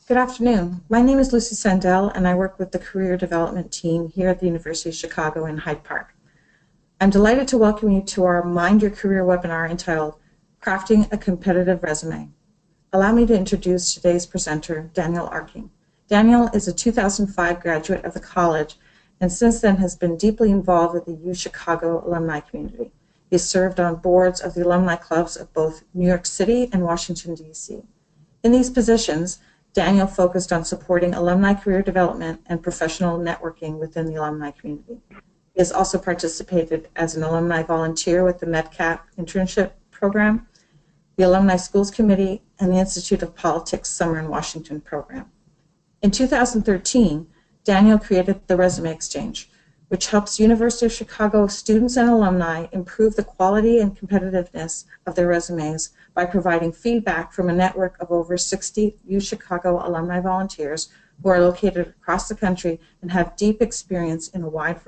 Good afternoon. My name is Lucy Sandell, and I work with the Career Development Team here at the University of Chicago in Hyde Park. I'm delighted to welcome you to our Mind Your Career webinar entitled Crafting a Competitive Resume. Allow me to introduce today's presenter, Daniel Arking. Daniel is a 2005 graduate of the college and since then has been deeply involved with the UChicago alumni community. He has served on boards of the Alumni Clubs of both New York City and Washington, D.C. In these positions, Daniel focused on supporting alumni career development and professional networking within the alumni community. He has also participated as an alumni volunteer with the Metcalf Internship Program, the Alumni Schools Committee, and the Institute of Politics Summer in Washington program. In 2013, Daniel created the Resume Exchange, which helps University of Chicago students and alumni improve the quality and competitiveness of their resumes by providing feedback from a network of over 60 UChicago alumni volunteers who are located across the country and have deep experience in a wide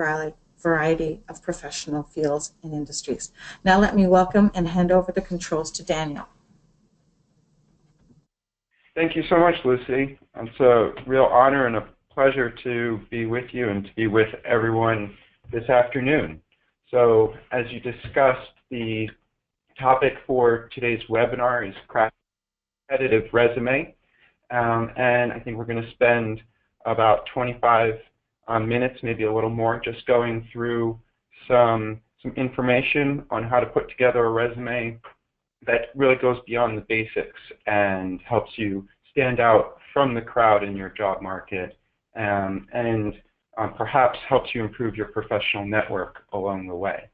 variety of professional fields and industries. Now let me welcome and hand over the controls to Daniel. Thank you so much, Lucy. It's a real honor and a pleasure to be with you and to be with everyone this afternoon. So as you discussed, the topic for today's webinar is Crafting a Competitive Resume. And I think we're going to spend about 25 minutes, maybe a little more, just going through some information on how to put together a resume that really goes beyond the basics and helps you stand out from the crowd in your job market and perhaps helps you improve your professional network along the way.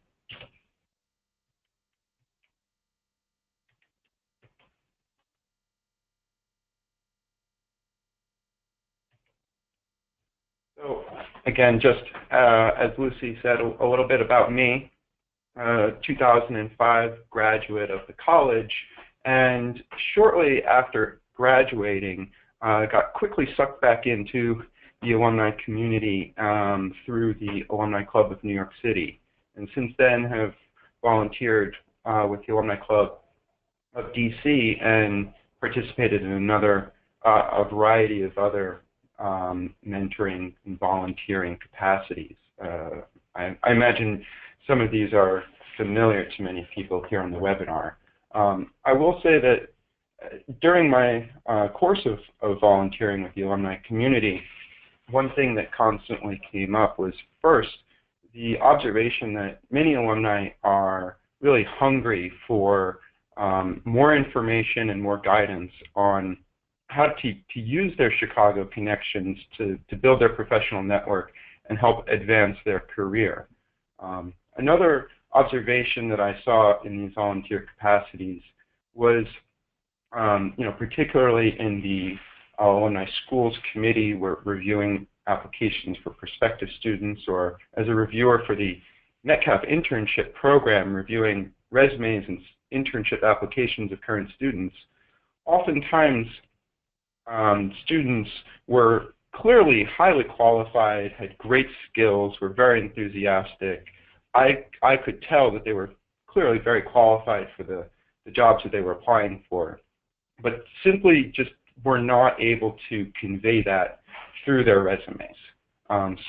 So again, just as Lucy said, a little bit about me. 2005 graduate of the college, and shortly after graduating, got quickly sucked back into the alumni community through the Alumni Club of New York City, and since then have volunteered with the Alumni Club of DC and participated in a variety of other mentoring and volunteering capacities. I imagine some of these are familiar to many people here on the webinar. I will say that during my course of volunteering with the alumni community, one thing that constantly came up was, first, the observation that many alumni are really hungry for more information and more guidance on how to use their Chicago connections to build their professional network and help advance their career. Another observation that I saw in these volunteer capacities was, particularly in the Alumni Schools Committee, we're reviewing applications for prospective students, or as a reviewer for the Metcalf Internship Program, reviewing resumes and internship applications of current students. Oftentimes, students were clearly highly qualified, had great skills, were very enthusiastic. I could tell that they were clearly very qualified for the jobs that they were applying for, but simply just were not able to convey that through their resumes.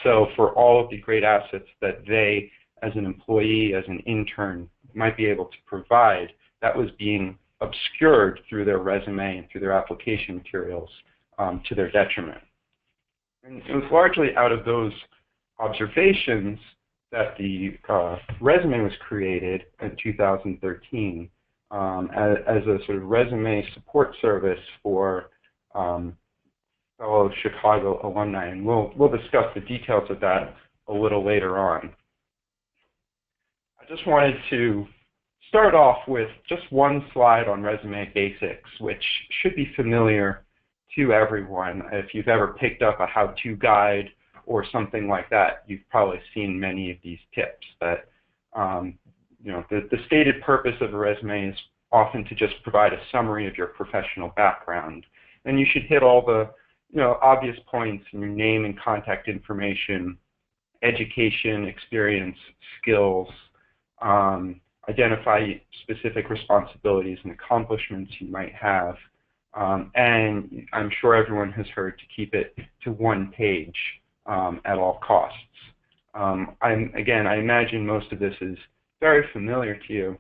So for all of the great assets that they, as an employee, as an intern, might be able to provide, that was being obscured through their resume and through their application materials to their detriment. And it was largely out of those observations that the resume was created in 2013 as a sort of resume support service for fellow Chicago alumni, and we'll discuss the details of that a little later on. I just wanted to start off with just one slide on resume basics, which should be familiar to everyone. If you've ever picked up a how-to guide or something like that, you've probably seen many of these tips. That the stated purpose of a resume is often to just provide a summary of your professional background, and you should hit all the obvious points in your name and contact information, education, experience, skills, identify specific responsibilities and accomplishments you might have, And I'm sure everyone has heard to keep it to one page at all costs. Again, I imagine most of this is very familiar to you,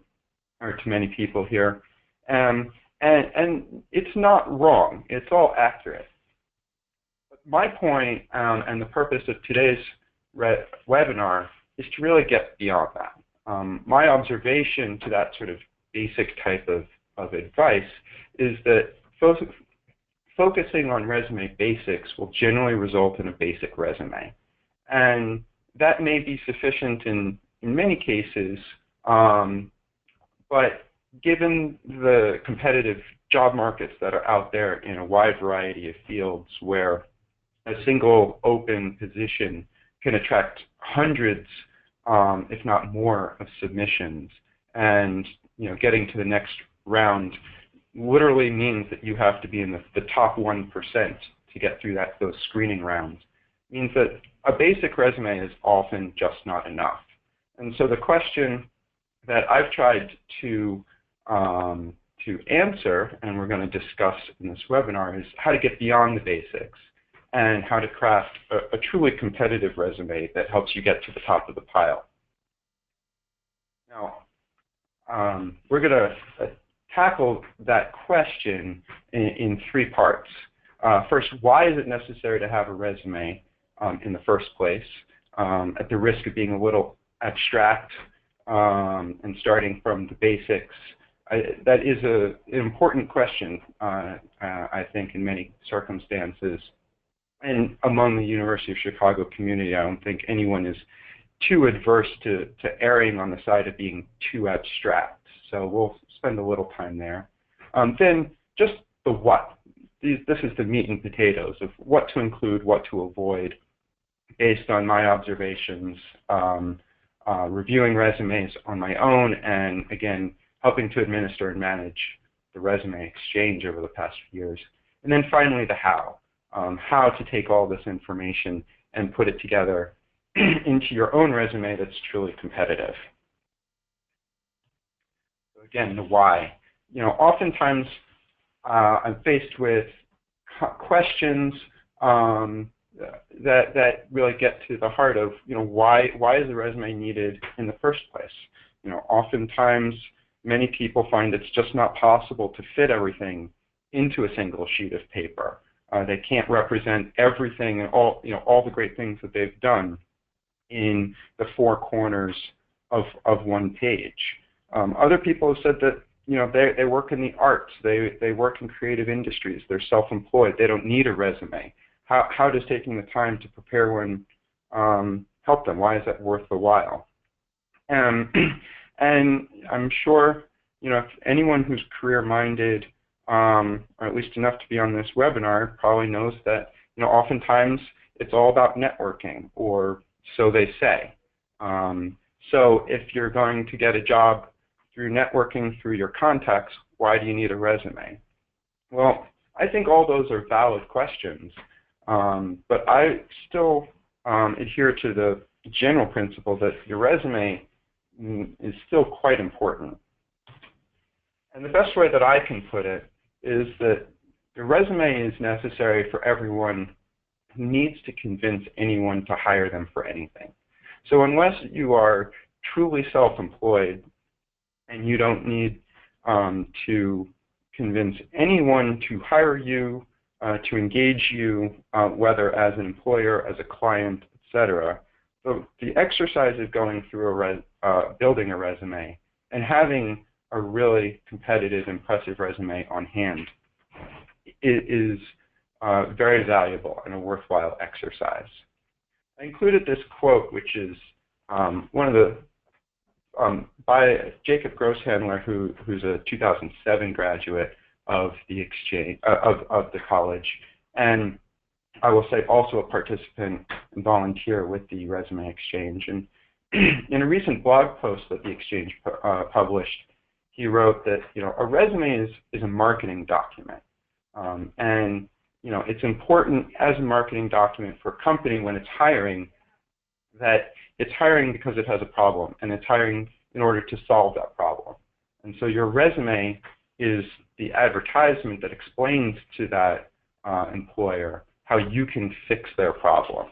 or to many people here. And it's not wrong. It's all accurate. But my point and the purpose of today's webinar is to really get beyond that. My observation to that sort of basic type of advice is that focusing on resume basics will generally result in a basic resume. And that may be sufficient in many cases, but given the competitive job markets that are out there in a wide variety of fields where a single open position can attract hundreds, if not more, of submissions, and getting to the next round literally means that you have to be in the top 1% to get through those screening rounds, means that a basic resume is often just not enough. And so the question that I've tried to answer, and we're going to discuss in this webinar, is how to get beyond the basics and how to craft a truly competitive resume that helps you get to the top of the pile. Now, we're going to tackle that question in three parts. First, why is it necessary to have a resume in the first place, at the risk of being a little abstract and starting from the basics? That is an important question, I think, in many circumstances. And among the University of Chicago community, I don't think anyone is too adverse to erring on the side of being too abstract. So we'll spend a little time there. Then just the what. This is the meat and potatoes of what to include, what to avoid, based on my observations, reviewing resumes on my own, and again, helping to administer and manage the resume exchange over the past few years. And then finally, the how to take all this information and put it together into your own resume that's truly competitive. So again, the why. Oftentimes I'm faced with questions that really get to the heart of, why is a resume needed in the first place? Oftentimes many people find it's just not possible to fit everything into a single sheet of paper. They can't represent everything and all the great things that they've done in the four corners of one page. Other people have said that they work in the arts, they work in creative industries, they're self-employed, they don't need a resume. How does taking the time to prepare one help them? Why is that worth the while? And I'm sure if anyone who's career-minded, or at least enough to be on this webinar, probably knows that oftentimes it's all about networking, or so they say. So if you're going to get a job through networking, through your contacts, why do you need a resume? Well, I think all those are valid questions, but I still adhere to the general principle that your resume is still quite important. And the best way that I can put it is that the resume is necessary for everyone who needs to convince anyone to hire them for anything. So unless you are truly self-employed and you don't need to convince anyone to hire you, to engage you, whether as an employer, as a client, etc., the exercise of going through building a resume and having a really competitive, impressive resume on hand is very valuable and a worthwhile exercise. I included this quote, which is one of the by Jacob Grosshandler, who's a 2007 graduate of the exchange of the college, and I will say also a participant and volunteer with the resume exchange. And in a recent blog post that the exchange published, he wrote that a resume is a marketing document, and it's important as a marketing document for a company when it's hiring that it's hiring because it has a problem, and it's hiring in order to solve that problem. And so your resume is the advertisement that explains to that employer how you can fix their problem.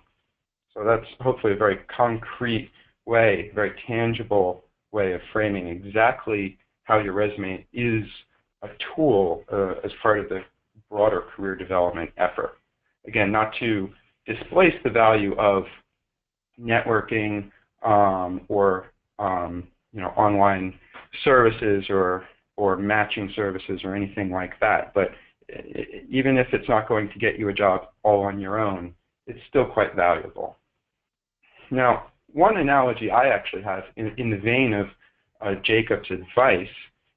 So that's hopefully a very concrete way, very tangible way of framing exactly how your resume is a tool as part of the broader career development effort. Again, not to displace the value of networking or online services or matching services or anything like that. But even if it's not going to get you a job all on your own, it's still quite valuable. Now, one analogy I actually have in the vein of Jacob's advice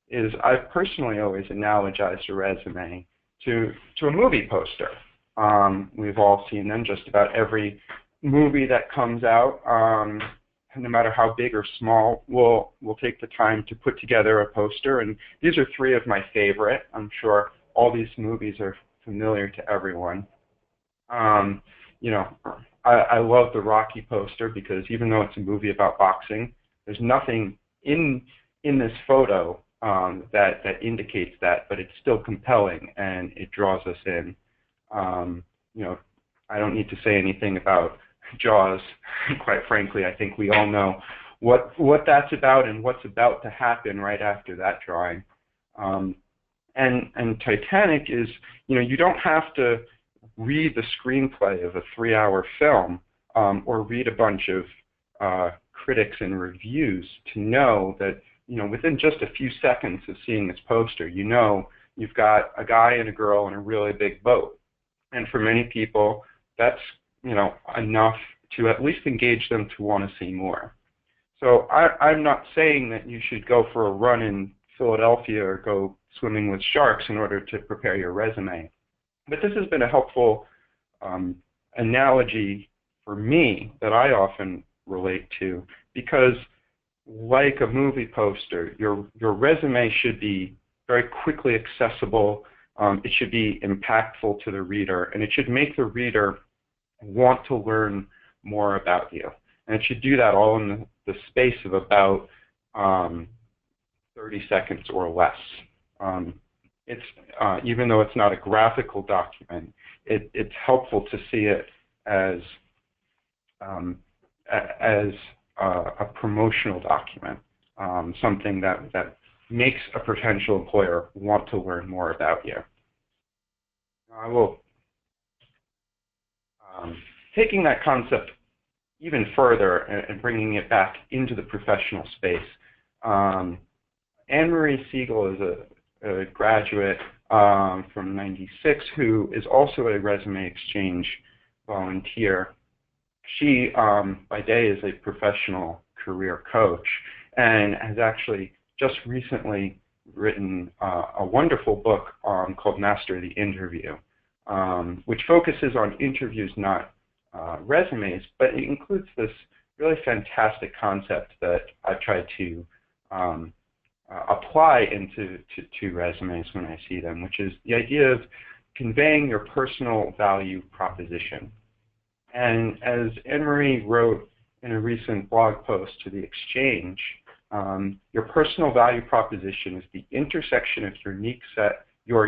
is I've personally always analogized a resume to a movie poster. We've all seen them, just about every movie that comes out, no matter how big or small, we'll take the time to put together a poster. And these are three of my favorite. I'm sure all these movies are familiar to everyone. I love the Rocky poster because even though it's a movie about boxing, there's nothing in this photo that indicates that, but it's still compelling and it draws us in. I don't need to say anything about Jaws. Quite frankly, I think we all know what that's about and what's about to happen right after that drawing. And Titanic is, you don't have to read the screenplay of a 3-hour film or read a bunch of critics and reviews to know that, within just a few seconds of seeing this poster, you've got a guy and a girl in a really big boat. And for many people, that's, enough to at least engage them to want to see more. So I'm not saying that you should go for a run in Philadelphia or go swimming with sharks in order to prepare your resume. But this has been a helpful analogy for me that I often relate to, because like a movie poster, your resume should be very quickly accessible. It should be impactful to the reader, and it should make the reader want to learn more about you. And it should do that all in the space of about 30 seconds or less. It's even though it's not a graphical document, it's helpful to see it as a promotional document, something that makes a potential employer want to learn more about you. I will, taking that concept even further and bringing it back into the professional space. Anne-Marie Siegel is a graduate from '96 who is also a resume exchange volunteer. She, by day, is a professional career coach and has actually just recently written a wonderful book called Master the Interview, which focuses on interviews, not resumes, but it includes this really fantastic concept that I've tried to apply into resumes when I see them, which is the idea of conveying your personal value proposition. And as Anne-Marie wrote in a recent blog post to The Exchange, your personal value proposition is the intersection of your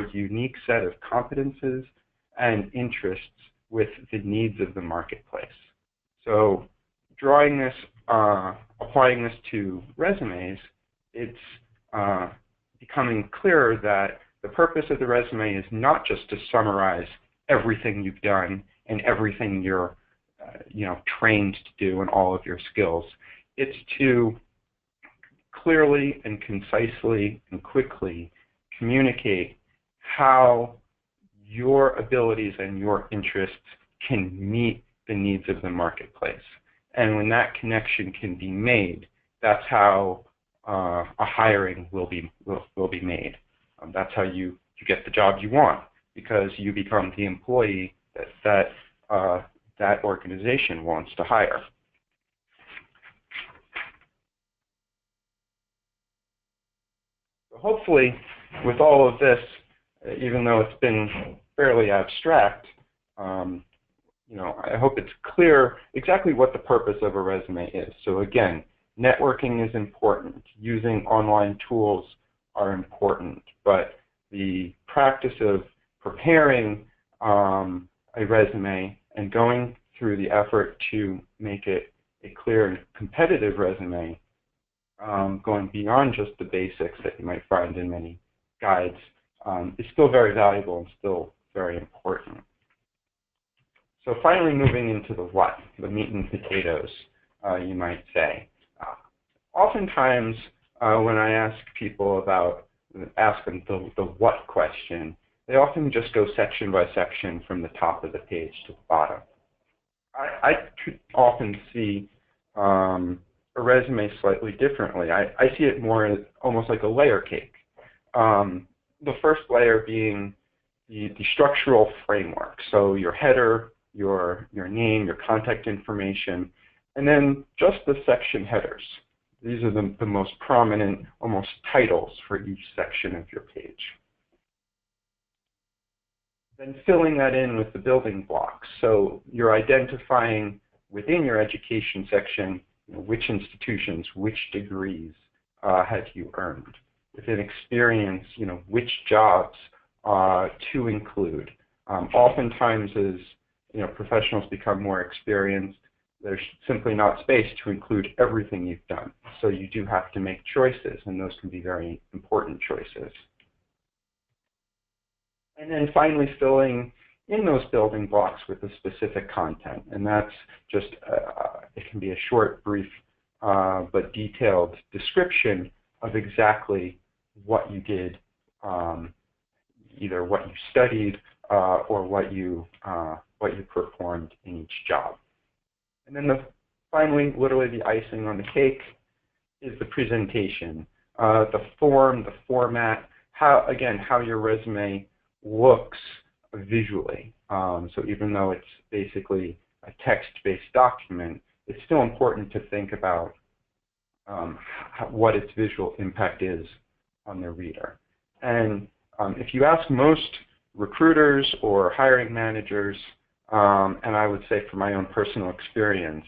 unique set of competences and interests with the needs of the marketplace. So drawing this, applying this to resumes, it's becoming clearer that the purpose of the resume is not just to summarize everything you've done and everything you're trained to do and all of your skills. It's to clearly and concisely and quickly communicate how your abilities and your interests can meet the needs of the marketplace. And when that connection can be made, that's how a hiring will be made. That's how you get the job you want, because you become the employee that organization wants to hire. So hopefully, with all of this, even though it's been fairly abstract, I hope it's clear exactly what the purpose of a resume is. So again, networking is important. Using online tools are important, but the practice of preparing a resume and going through the effort to make it a clear and competitive resume, going beyond just the basics that you might find in many guides, is still very valuable and still very important. So finally, moving into the what, the meat and potatoes, you might say. Oftentimes, when I ask people ask them the what question, they often just go section by section from the top of the page to the bottom. I often see a resume slightly differently. I see it more as almost like a layer cake. The first layer being the structural framework. So your header, your name, your contact information, and then just the section headers. These are the most prominent, almost titles for each section of your page. Then filling that in with the building blocks. So you're identifying within your education section, which institutions, which degrees have you earned. Within experience, which jobs to include. Oftentimes as professionals become more experienced, there's simply not space to include everything you've done. So you do have to make choices, and those can be very important choices. And then finally filling in those building blocks with the specific content. And that's just, it can be a short, brief, but detailed description of exactly what you did, either what you studied or what you performed in each job. And then finally, literally the icing on the cake is the presentation, the form, the format, how your resume looks visually. So even though it's basically a text-based document, it's still important to think about what its visual impact is on the reader. And if you ask most recruiters or hiring managers, and I would say from my own personal experience,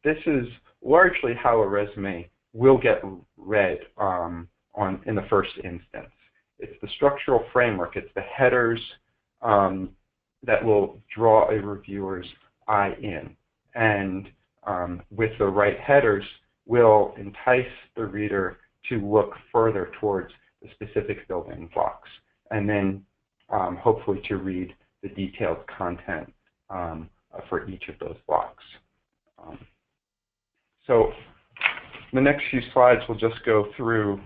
this is largely how a resume will get read in the first instance. It's the structural framework, it's the headers that will draw a reviewer's eye in. And with the right headers, will entice the reader to look further towards the specific building blocks, and then hopefully to read the detailed content for each of those blocks. So the next few slides will just go through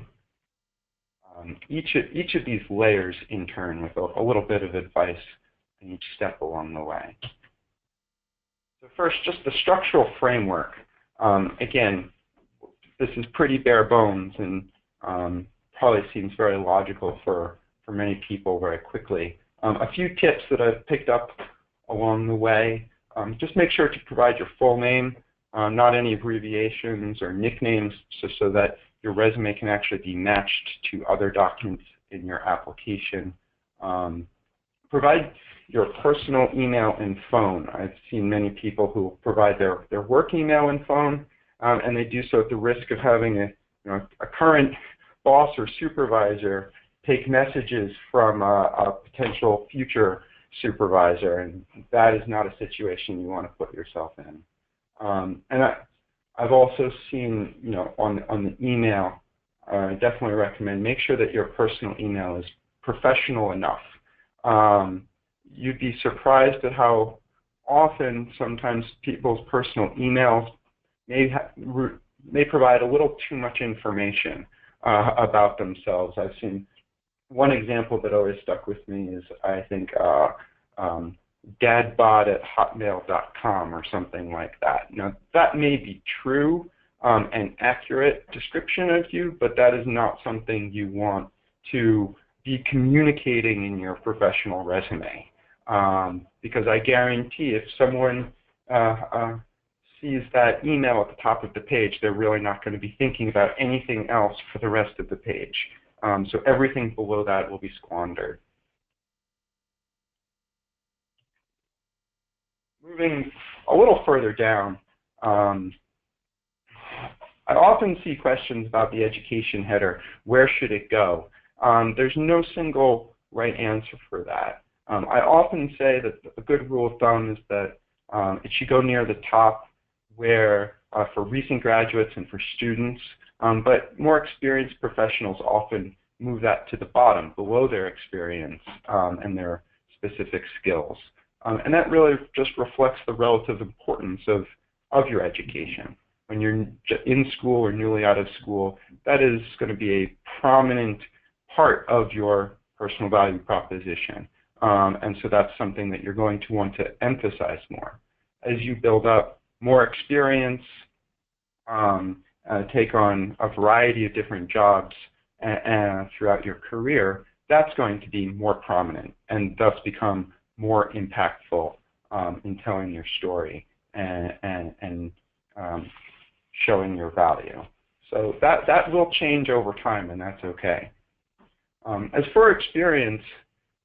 each of these layers in turn with a little bit of advice in each step along the way. So first, just the structural framework. Again, this is pretty bare bones and probably seems very logical for many people very quickly. A few tips that I've picked up along the way. Just make sure to provide your full name, not any abbreviations or nicknames, so that your resume can actually be matched to other documents in your application. Provide your personal email and phone. I've seen many people who provide their work email and phone, and they do so at the risk of having a current boss or supervisor take messages from a potential future supervisor, and that is not a situation you want to put yourself in. And I've also seen, on the email, I definitely recommend make sure that your personal email is professional enough. You'd be surprised at how often sometimes people's personal emails may provide a little too much information about themselves. I've seen one example that always stuck with me is, I think, dadbod@hotmail.com or something like that. Now, that may be true, an accurate description of you, but that is not something you want to be communicating in your professional resume. Because I guarantee if someone sees that email at the top of the page, they're really not going to be thinking about anything else for the rest of the page. So everything below that will be squandered. Moving a little further down, I often see questions about the education header. Where should it go? There's no single right answer for that. I often say that a good rule of thumb is that it should go near the top where for recent graduates and for students, but more experienced professionals often move that to the bottom, below their experience and their specific skills. And that really just reflects the relative importance of your education. When you're in school or newly out of school, that is going to be a prominent part of your personal value proposition. And so that's something that you're going to want to emphasize more. As you build up more experience, take on a variety of different jobs throughout your career, that's going to be more prominent and thus become more impactful in telling your story and showing your value. So that will change over time, and that's okay. As for experience,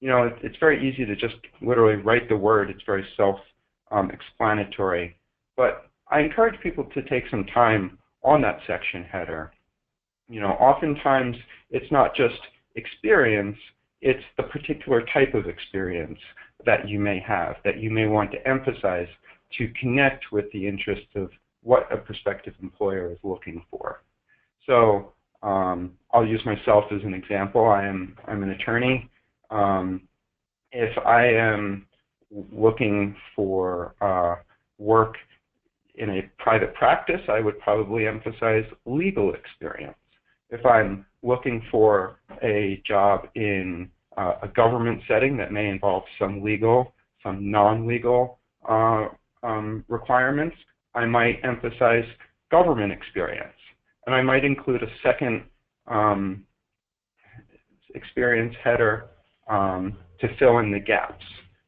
it's very easy to just literally write the word. It's very self-explanatory. But I encourage people to take some time on that section header. Oftentimes it's not just experience, it's the particular type of experience that you may have, that you may want to emphasize to connect with the interests of what a prospective employer is looking for. So I'll use myself as an example. I'm an attorney. If I am looking for work in a private practice, I would probably emphasize legal experience. If I'm looking for a job in a government setting that may involve some legal, some non-legal requirements, I might emphasize government experience. And I might include a second experience header to fill in the gaps.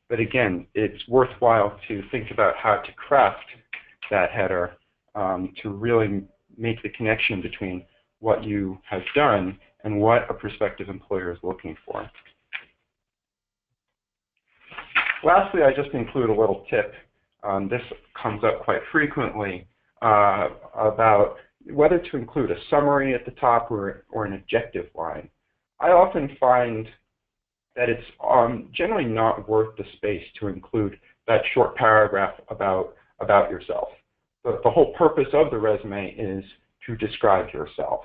But again, it's worthwhile to think about how to craft that header to really make the connection between what you have done and what a prospective employer is looking for. Lastly, I just include a little tip. This comes up quite frequently about whether to include a summary at the top or an objective line. I often find that it's generally not worth the space to include that short paragraph about yourself. The whole purpose of the resume is to describe yourself.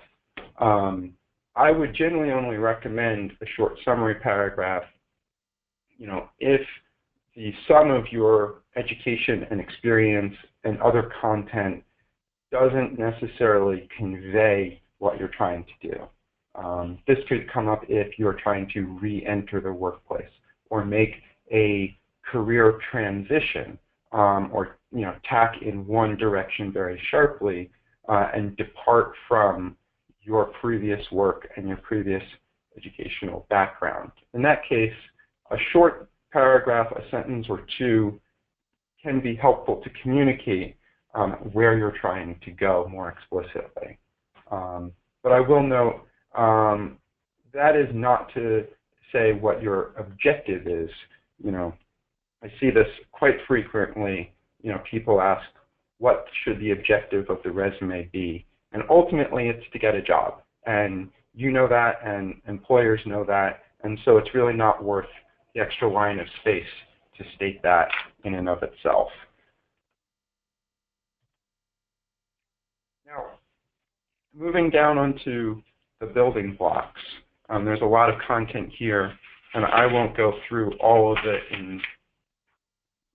I would generally only recommend a short summary paragraph, if the sum of your education and experience and other content doesn't necessarily convey what you're trying to do. This could come up if you're trying to re-enter the workplace or make a career transition or tack in one direction very sharply and depart from your previous work and your previous educational background. In that case, a short paragraph, a sentence or two can be helpful to communicate where you're trying to go more explicitly. But I will note that is not to say what your objective is. I see this quite frequently. People ask, what should the objective of the resume be? And ultimately, it's to get a job. And you know that, and employers know that, and so it's really not worth the extra line of space to state that in and of itself. Now, moving down onto the building blocks, there's a lot of content here, and I won't go through all of it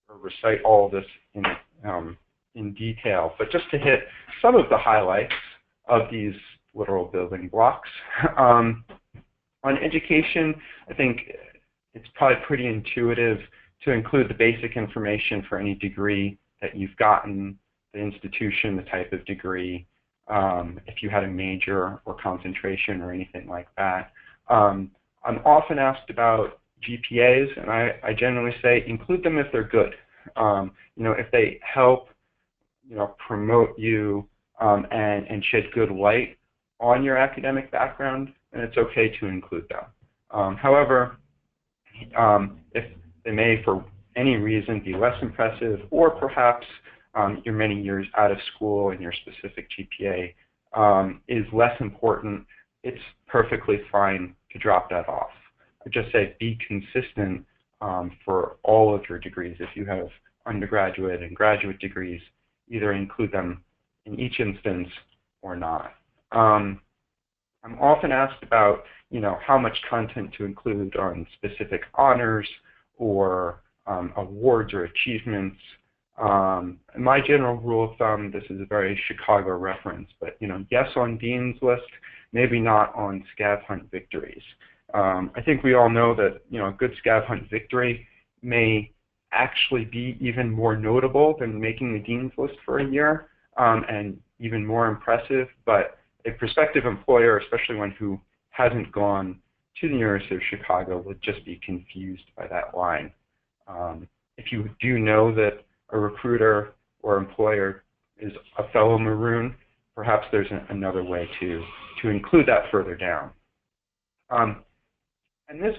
or recite all of this in detail, but just to hit some of the highlights of these literal building blocks. On education, I think it's probably pretty intuitive to include the basic information for any degree that you've gotten, the institution, the type of degree, if you had a major or concentration or anything like that. I'm often asked about GPAs, and I generally say include them if they're good. If they help, promote you and shed good light on your academic background, then it's okay to include them. However, if they may, for any reason, be less impressive, or perhaps your many years out of school and your specific GPA is less important, it's perfectly fine to drop that off. just say be consistent for all of your degrees. If you have undergraduate and graduate degrees, either include them in each instance or not. I'm often asked about, how much content to include on specific honors or awards or achievements. My general rule of thumb, this is a very Chicago reference, but yes on Dean's List, maybe not on scav hunt victories. I think we all know that a good scav hunt victory may actually be even more notable than making the Dean's List for a year, and even more impressive. But a prospective employer, especially one who hasn't gone to the University of Chicago, would just be confused by that line. If you do know that a recruiter or employer is a fellow Maroon, perhaps there's another way to include that further down. And this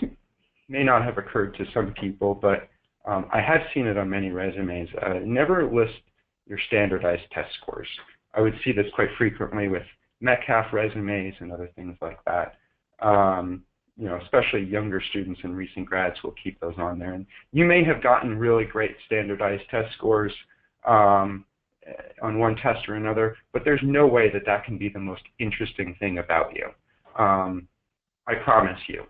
may not have occurred to some people, but I have seen it on many resumes. Never list your standardized test scores. I would see this quite frequently with Metcalf resumes and other things like that. Especially younger students and recent grads will keep those on there. And you may have gotten really great standardized test scores on one test or another, but there's no way that that can be the most interesting thing about you. I promise you,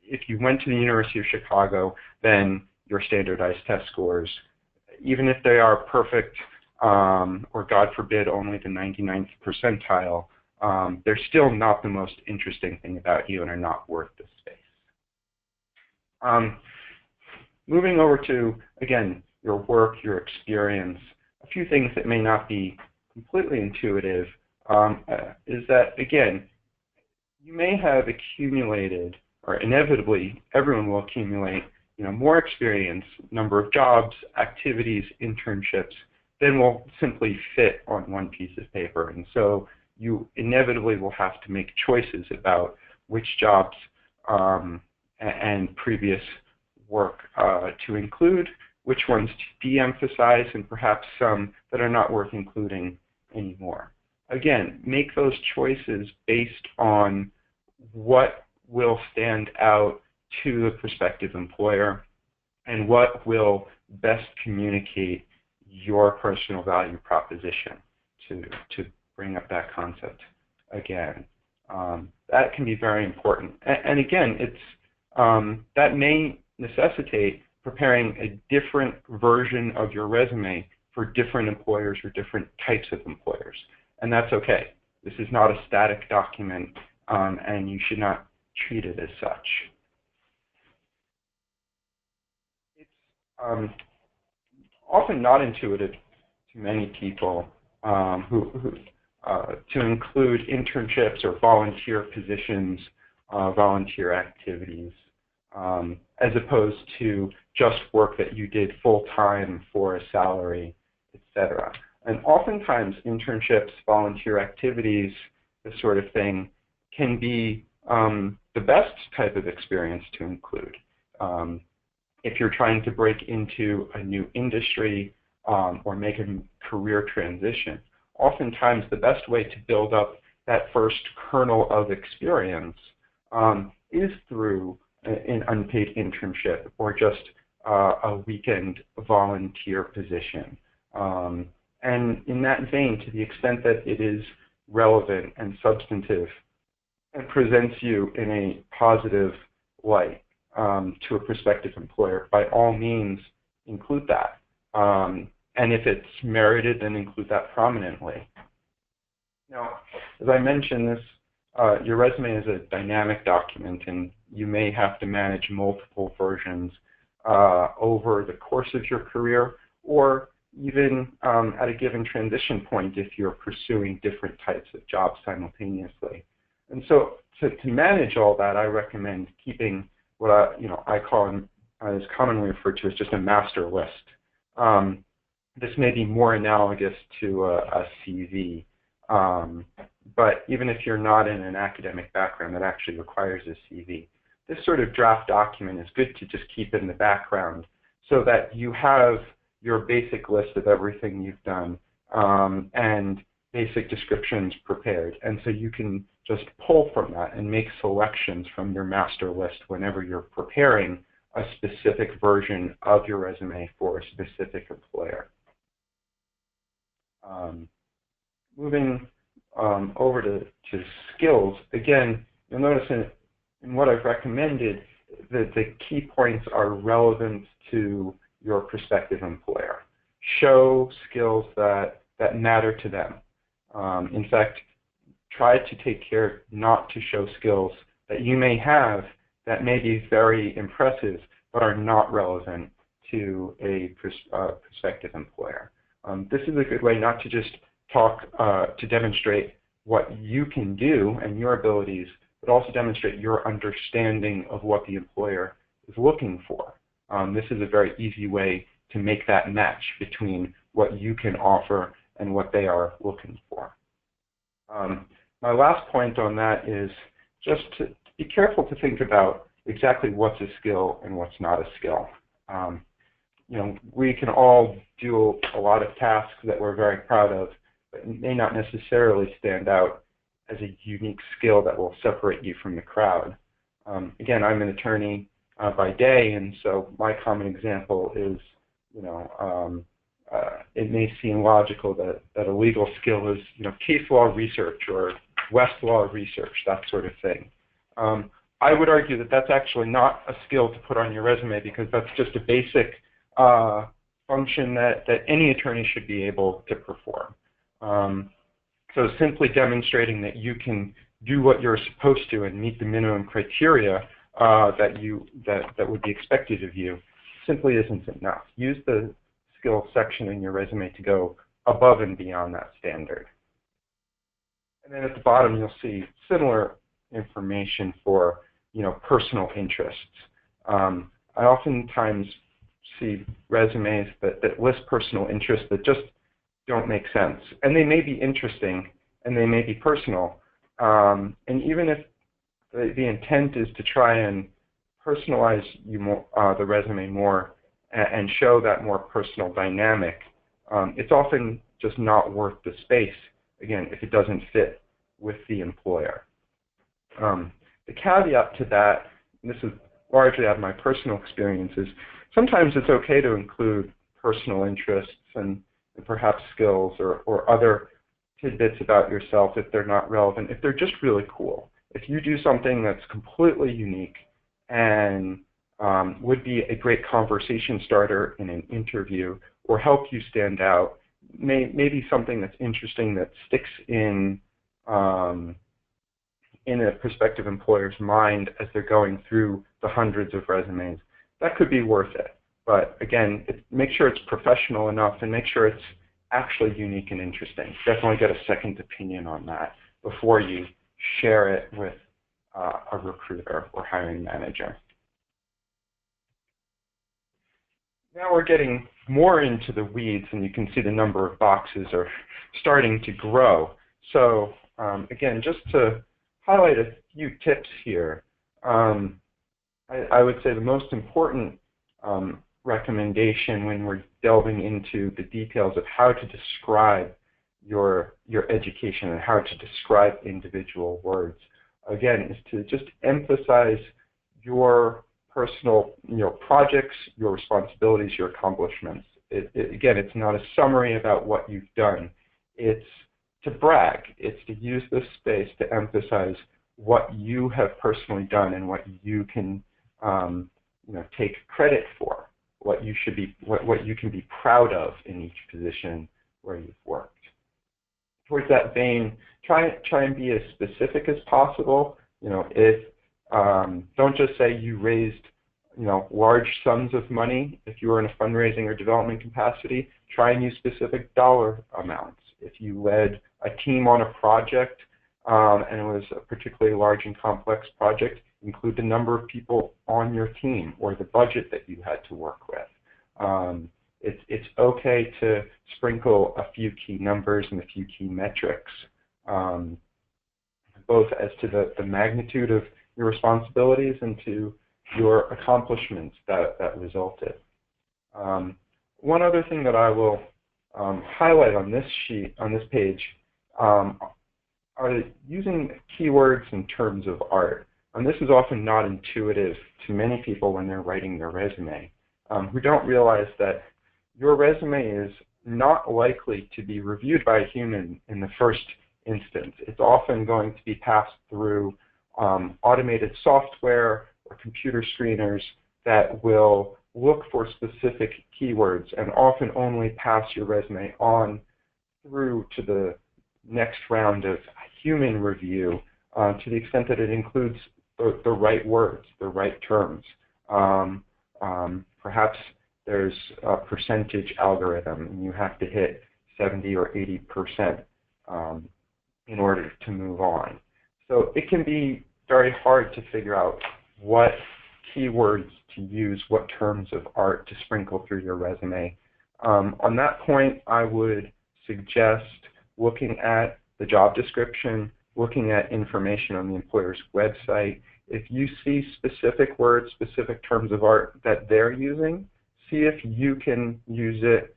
if you went to the University of Chicago, then your standardized test scores, even if they are perfect, or God forbid, only the 99th percentile, they're still not the most interesting thing about you and are not worth the space. Moving over to, again, your work, your experience, a few things that may not be completely intuitive is that, again, you may have accumulated, or inevitably everyone will accumulate, more experience, number of jobs, activities, internships than will simply fit on one piece of paper. And so you inevitably will have to make choices about which jobs and previous work to include, which ones to de-emphasize, and perhaps some that are not worth including anymore. Again, make those choices based on what will stand out to the prospective employer and what will best communicate your personal value proposition, to bring up that concept again. That can be very important. And again, that may necessitate preparing a different version of your resume for different employers or different types of employers. And that's okay. This is not a static document, and you should not treat it as such. It's often not intuitive to many people to include internships or volunteer positions, volunteer activities, as opposed to just work that you did full-time for a salary, etc. And oftentimes internships, volunteer activities, this sort of thing, can be the best type of experience to include. If you're trying to break into a new industry or make a career transition, oftentimes the best way to build up that first kernel of experience is through an unpaid internship or just a weekend volunteer position. And in that vein, to the extent that it is relevant and substantive and presents you in a positive light to a prospective employer, by all means include that. And if it's merited, then include that prominently. Now, as I mentioned, your resume is a dynamic document, and you may have to manage multiple versions over the course of your career, or even at a given transition point if you're pursuing different types of jobs simultaneously. And so to manage all that, I recommend keeping what I call, is commonly referred to as just a master list. This may be more analogous to a CV, but even if you're not in an academic background that actually requires a CV, this sort of draft document is good to just keep in the background so that you have your basic list of everything you've done and basic descriptions prepared. And so you can just pull from that and make selections from your master list whenever you're preparing a specific version of your resume for a specific employer. Moving over to skills, again, you'll notice in what I've recommended that the key points are relevant to your prospective employer. Show skills that matter to them. In fact, try to take care not to show skills that you may have that may be very impressive but are not relevant to a prospective employer. This is a good way not to just talk to demonstrate what you can do and your abilities, but also demonstrate your understanding of what the employer is looking for. This is a very easy way to make that match between what you can offer and what they are looking for. My last point on that is just to be careful to think about exactly what's a skill and what's not a skill. You know, we can all do a lot of tasks that we're very proud of, but may not necessarily stand out as a unique skill that will separate you from the crowd. Again, I'm an attorney by day, and so my common example is, you know, it may seem logical that a legal skill is, you know, case law research or Westlaw research, that sort of thing. I would argue that that's actually not a skill to put on your resume because that's just a basic function that any attorney should be able to perform. So simply demonstrating that you can do what you're supposed to and meet the minimum criteria that would be expected of you simply isn't enough. Use the skills section in your resume to go above and beyond that standard. And then at the bottom, you'll see similar information for, you know, personal interests. I oftentimes see resumes that list personal interests that just don't make sense. And they may be interesting and they may be personal. And even if the intent is to try and personalize the resume more and show that more personal dynamic, it's often just not worth the space, again, if it doesn't fit with the employer. The caveat to that, and this is largely out of my personal experiences, sometimes it's okay to include personal interests and perhaps skills or other tidbits about yourself if they're not relevant, if they're just really cool. If you do something that's completely unique and would be a great conversation starter in an interview or help you stand out, maybe something that's interesting that sticks in a prospective employer's mind as they're going through the hundreds of resumes, that could be worth it. But again, make sure it's professional enough and make sure it's actually unique and interesting. Definitely get a second opinion on that before you share it with a recruiter or hiring manager. Now we're getting more into the weeds, and you can see the number of boxes are starting to grow. So again, just to highlight a few tips here, I would say the most important recommendation when we're delving into the details of how to describe your education and how to describe individual words, again, is to just emphasize your personal, projects, your responsibilities, your accomplishments. Again, it's not a summary about what you've done. It's to brag. It's to use this space to emphasize what you have personally done and what you can, take credit for, what you should be, what you can be proud of in each position where you've worked. Towards that vein, try and be as specific as possible. If don't just say you raised, large sums of money. If you were in a fundraising or development capacity, try and use specific dollar amounts. If you led a team on a project and it was a particularly large and complex project, include the number of people on your team or the budget that you had to work with. It's okay to sprinkle a few key numbers and a few key metrics, both as to the magnitude of your responsibilities and to your accomplishments that resulted. One other thing that I will highlight on this sheet, on this page, are using keywords in terms of art. And this is often not intuitive to many people when they're writing their resume, who don't realize that your resume is not likely to be reviewed by a human in the first instance. It's often going to be passed through automated software or computer screeners that will look for specific keywords and often only pass your resume on through to the next round of human review to the extent that it includes the right words, the right terms. Perhaps there's a percentage algorithm and you have to hit 70 or 80% in order to move on. So it can be very hard to figure out what keywords to use, what terms of art to sprinkle through your resume. On that point, I would suggest looking at the job description, looking at information on the employer's website. If you see specific words, specific terms of art that they're using, see if you can use it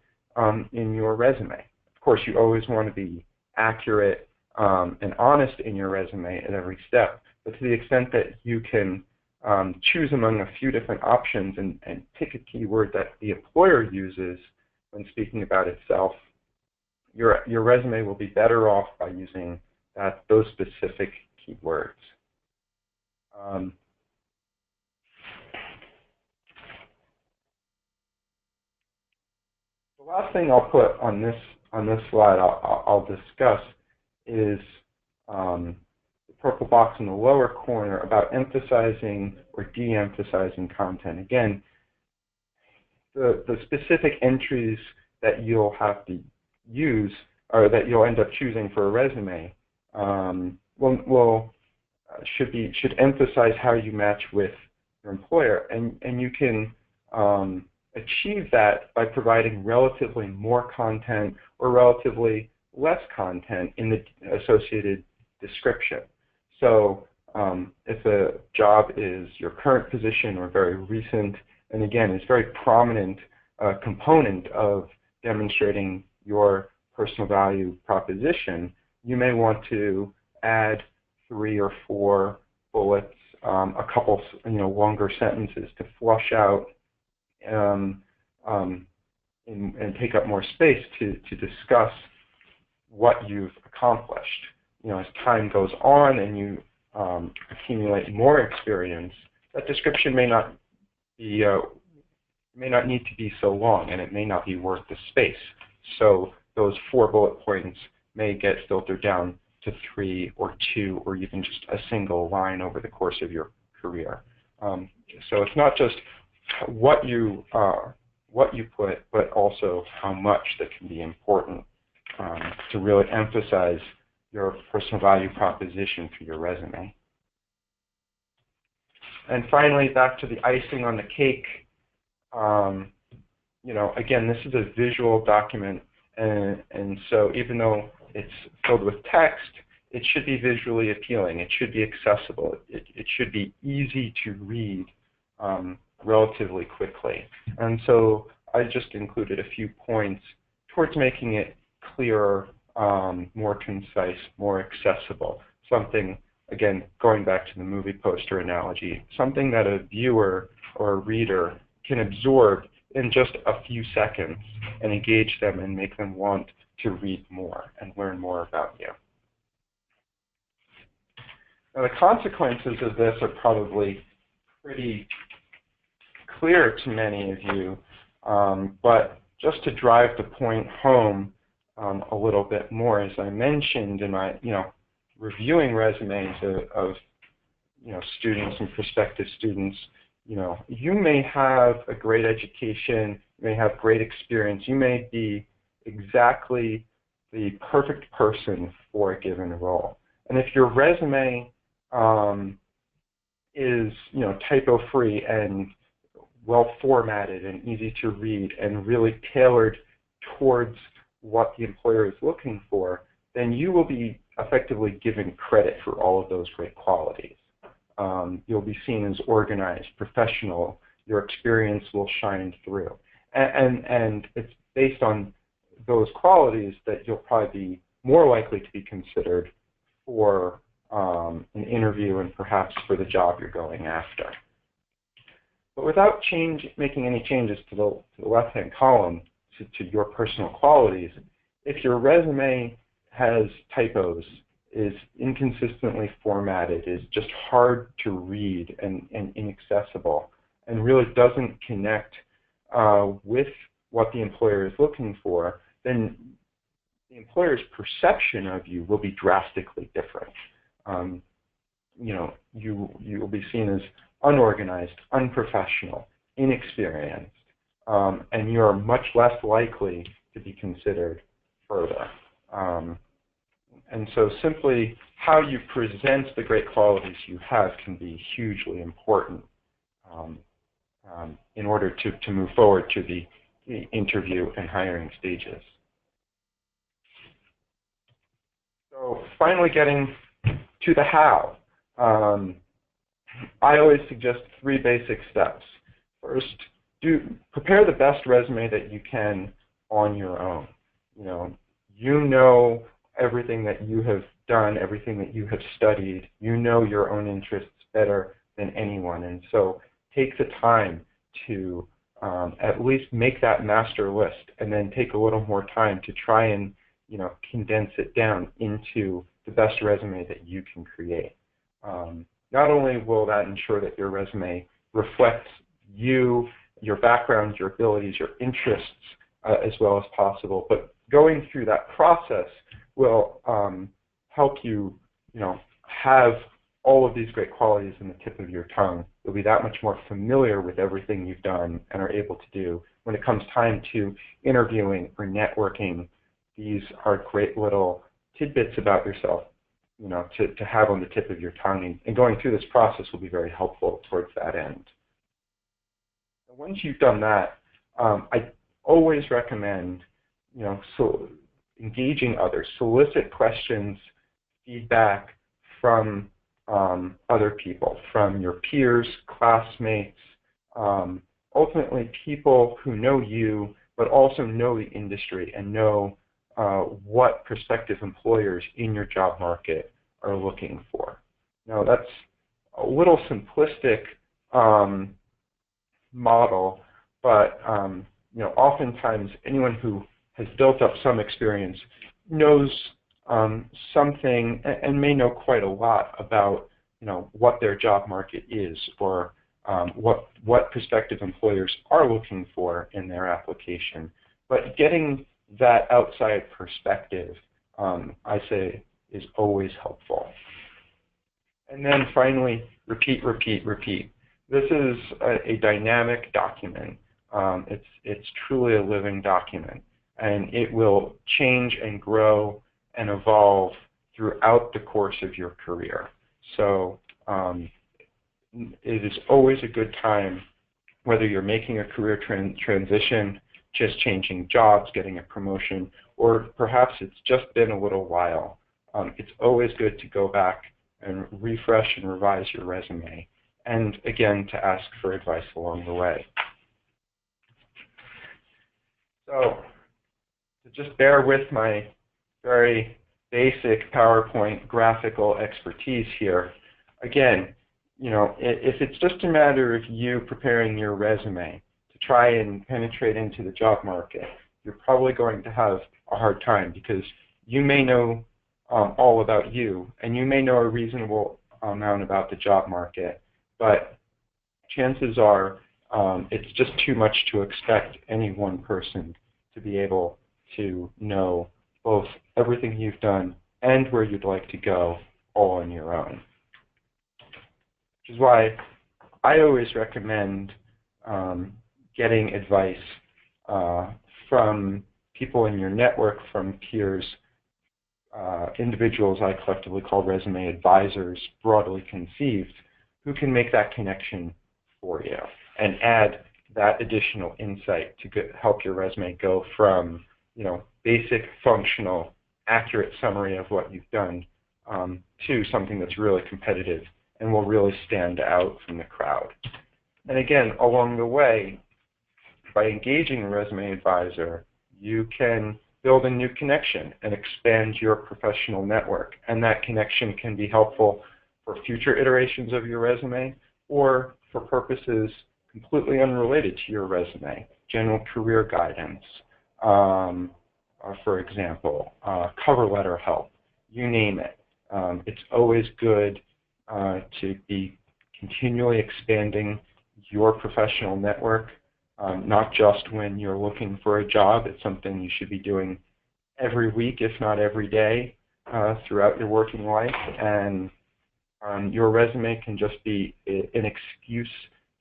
in your resume. Of course, you always want to be accurate and honest in your resume at every step, but to the extent that you can choose among a few different options and pick a keyword that the employer uses when speaking about itself, your resume will be better off by using those specific keywords. The last thing I'll put on this slide I'll discuss is the purple box in the lower corner about emphasizing or de-emphasizing content. Again, the specific entries that you'll have to use or that you'll end up choosing for a resume should emphasize how you match with your employer, and you can achieve that by providing relatively more content or relatively less content in the associated description. So if a job is your current position or very recent, and again, is very prominent component of demonstrating your personal value proposition, you may want to add 3 or 4 bullets, a couple longer sentences to flush out and take up more space to discuss what you've accomplished. As time goes on and you accumulate more experience, that description may not need to be so long, and it may not be worth the space. So those 4 bullet points may get filtered down to 3 or 2 or even just a single line over the course of your career. So it's not just what you put, but also how much that can be important to really emphasize your personal value proposition for your resume. And finally, back to the icing on the cake. Again, this is a visual document, and so even though it's filled with text, it should be visually appealing. It should be accessible. It should be easy to read relatively quickly. And so I just included a few points towards making it clearer, more concise, more accessible. Something, again, going back to the movie poster analogy, something that a viewer or a reader can absorb in just a few seconds and engage them and make them want to read more and learn more about you. Now, the consequences of this are probably pretty clear to many of you, but just to drive the point home a little bit more, as I mentioned in my, reviewing resumes of students and prospective students, you may have a great education, you may have great experience, you may be exactly the perfect person for a given role. And if your resume is, typo-free and well formatted and easy to read and really tailored towards what the employer is looking for, then you will be effectively given credit for all of those great qualities. You'll be seen as organized, professional. Your experience will shine through. And it's based on those qualities that you'll probably be more likely to be considered for an interview and perhaps for the job you're going after. But without making any changes to the left-hand column to your personal qualities, if your resume has typos, is inconsistently formatted, is just hard to read and inaccessible, and really doesn't connect with what the employer is looking for, then the employer's perception of you will be drastically different. You will be seen as unorganized, unprofessional, inexperienced, and you are much less likely to be considered further. And so simply how you present the great qualities you have can be hugely important in order to move forward to the interview and hiring stages. So finally getting to the how. I always suggest 3 basic steps. First, prepare the best resume that you can on your own. You know everything that you have done, everything that you have studied. You know your own interests better than anyone, and so take the time to at least make that master list, and then take a little more time to try and condense it down into the best resume that you can create. Not only will that ensure that your resume reflects you, your background, your abilities, your interests as well as possible, but going through that process will help you, have all of these great qualities in the tip of your tongue. You'll be that much more familiar with everything you've done and are able to do. When it comes time to interviewing or networking, these are great little tidbits about yourself, to have on the tip of your tongue. And going through this process will be very helpful towards that end. And once you've done that, I always recommend, engaging others, solicit questions, feedback from other people, from your peers, classmates, ultimately people who know you, but also know the industry and know what prospective employers in your job market are looking for. Now, that's a little simplistic model, but oftentimes anyone who has built up some experience knows something and may know quite a lot about what their job market is, or what prospective employers are looking for in their application. But getting that outside perspective, I say, is always helpful. And then finally, repeat, repeat, repeat. This is a dynamic document. It's truly a living document, and it will change and grow and evolve throughout the course of your career. So it is always a good time, whether you're making a career transition, just changing jobs, getting a promotion, or perhaps it's just been a little while. It's always good to go back and refresh and revise your resume, and again, to ask for advice along the way. So just bear with my very basic PowerPoint graphical expertise here. Again, if it's just a matter of you preparing your resume to try and penetrate into the job market, you're probably going to have a hard time, because you may know all about you, and you may know a reasonable amount about the job market, but chances are it's just too much to expect any one person to be able to know both everything you've done and where you'd like to go all on your own. Which is why I always recommend getting advice from people in your network, from peers, individuals I collectively call resume advisors, broadly conceived, who can make that connection for you and add that additional insight to help your resume go from basic, functional, accurate summary of what you've done to something that's really competitive and will really stand out from the crowd. And again, along the way, by engaging a resume advisor, you can build a new connection and expand your professional network. And that connection can be helpful for future iterations of your resume or for purposes completely unrelated to your resume, general career guidance, for example, cover letter help, you name it. It's always good to be continually expanding your professional network, not just when you're looking for a job. It's something you should be doing every week, if not every day, throughout your working life. And your resume can just be an excuse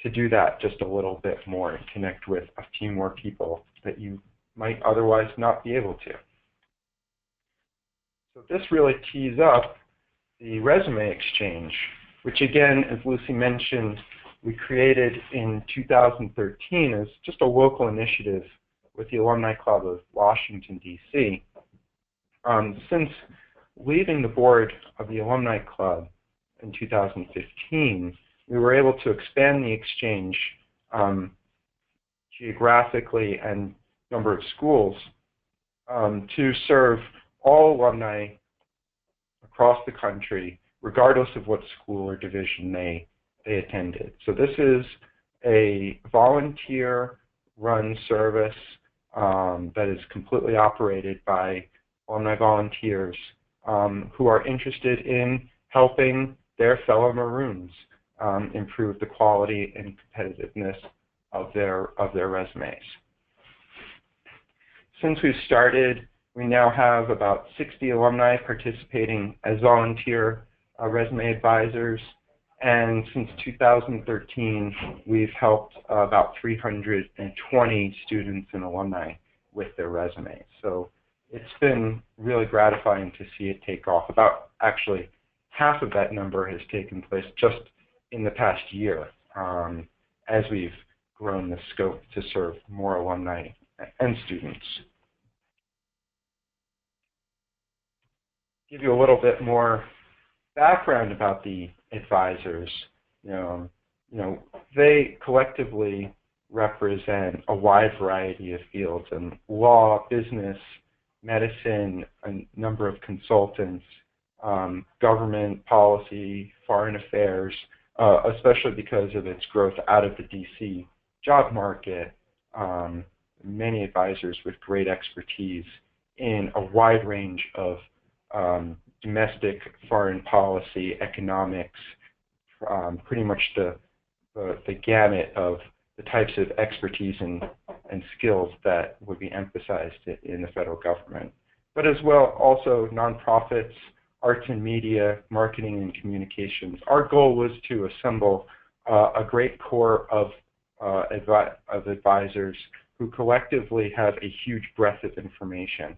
to do that just a little bit more and connect with a few more people that you might otherwise not be able to. So this really tees up the resume exchange, which again, as Lucy mentioned, we created in 2013 as just a local initiative with the Alumni Club of Washington, D.C. Since leaving the board of the Alumni Club in 2015, we were able to expand the exchange geographically and number of schools to serve all alumni across the country, regardless of what school or division they attended. So this is a volunteer-run service that is completely operated by alumni volunteers who are interested in helping their fellow Maroons improve the quality and competitiveness of their resumes. Since we've started, we now have about 60 alumni participating as volunteer resume advisors, and since 2013, we've helped about 320 students and alumni with their resumes. So it's been really gratifying to see it take off. About actually half of that number has taken place just in the past year as we've grown the scope to serve more alumni and students. Give you a little bit more background about the advisors. They collectively represent a wide variety of fields in law, business, medicine, a number of consultants, government, policy, foreign affairs, especially because of its growth out of the DC job market. Many advisors with great expertise in a wide range of domestic, foreign policy, economics, pretty much the gamut of the types of expertise and skills that would be emphasized in the federal government. But as well, also nonprofits, arts and media, marketing and communications. Our goal was to assemble a great core of advisors who collectively have a huge breadth of information.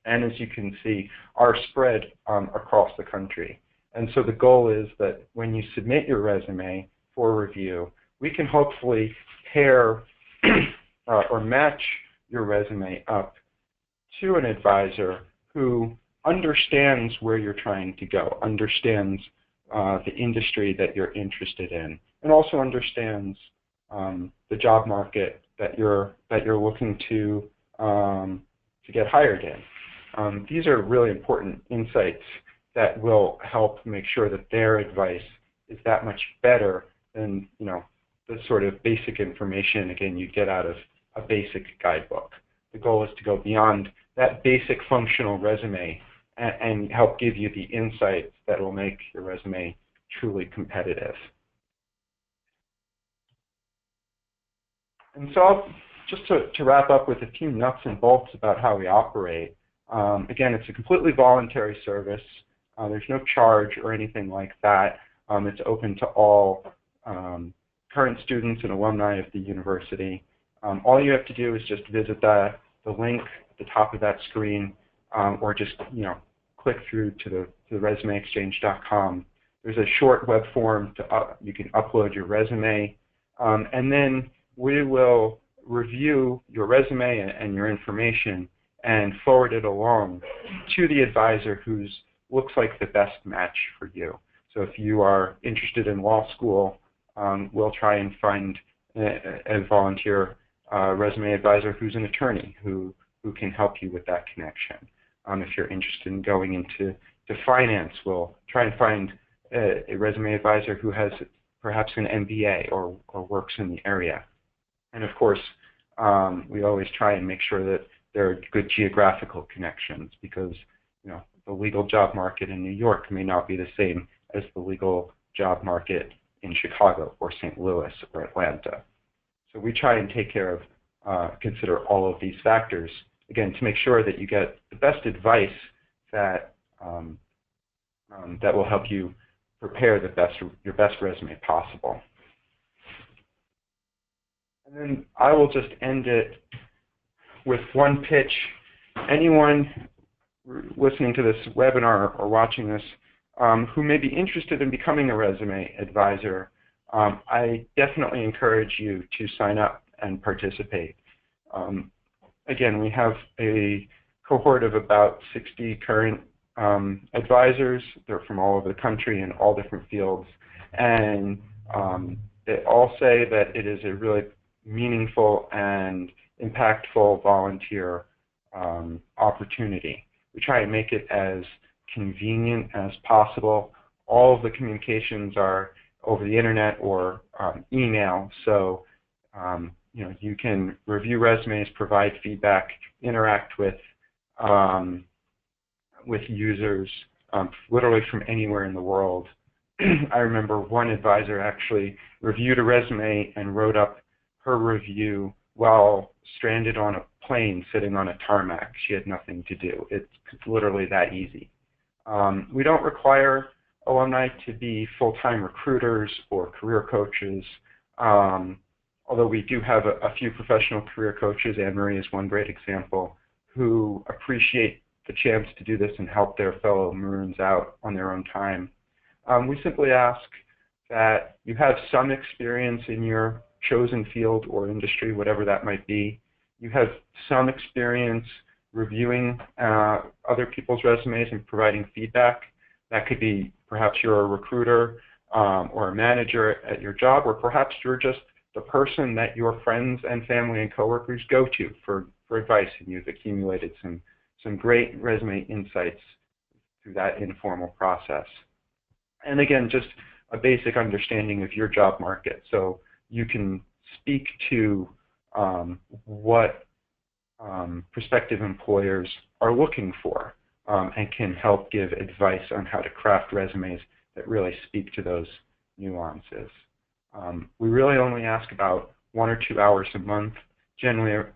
And as you can see, are spread across the country. And so the goal is that when you submit your resume for review, we can hopefully pair or match your resume up to an advisor who understands where you're trying to go, understands the industry that you're interested in, and also understands the job market that you're looking to get hired in. These are really important insights that will help make sure that their advice is that much better than the sort of basic information, again, you get out of a basic guidebook. The goal is to go beyond that basic functional resume and help give you the insights that will make your resume truly competitive. And so just to wrap up with a few nuts and bolts about how we operate, again, it's a completely voluntary service. There's no charge or anything like that. It's open to all current students and alumni of the university. All you have to do is just visit the link at the top of that screen, or just click through to the resumeexchange.com. There's a short web form you can upload your resume, and then we will review your resume and your information and forward it along to the advisor who looks like the best match for you. So if you are interested in law school, we'll try and find a volunteer resume advisor who's an attorney, who who can help you with that connection. If you're interested in going into finance, we'll try and find a resume advisor who has perhaps an MBA or works in the area. And of course, we always try and make sure that there are good geographical connections, because the legal job market in New York may not be the same as the legal job market in Chicago or St. Louis or Atlanta. So we try and take care of, consider all of these factors, again, to make sure that you get the best advice that that will help you prepare your best resume possible. And then I will just end it with one pitch. Anyone listening to this webinar or watching this who may be interested in becoming a resume advisor, I definitely encourage you to sign up and participate. Again, we have a cohort of about 60 current advisors. They're from all over the country in all different fields, and they all say that it is a really meaningful and impactful volunteer opportunity. We try and make it as convenient as possible. All of the communications are over the internet or email, so you can review resumes, provide feedback, interact with users literally from anywhere in the world. I remember one advisor actually reviewed a resume and wrote up her review while stranded on a plane sitting on a tarmac. She had nothing to do. It's literally that easy. We don't require alumni to be full-time recruiters or career coaches, although we do have a few professional career coaches. Anne-Marie is one great example, who appreciate the chance to do this and help their fellow Maroons out on their own time. We simply ask that you have some experience in your chosen field or industry, whatever that might be. You have some experience reviewing other people's resumes and providing feedback. That could be perhaps you're a recruiter or a manager at your job, or perhaps you're just the person that your friends and family and coworkers go to for advice, and you've accumulated some great resume insights through that informal process. And again, just a basic understanding of your job market, so you can speak to what prospective employers are looking for, and can help give advice on how to craft resumes that really speak to those nuances. We really only ask about 1 or 2 hours a month. Generally,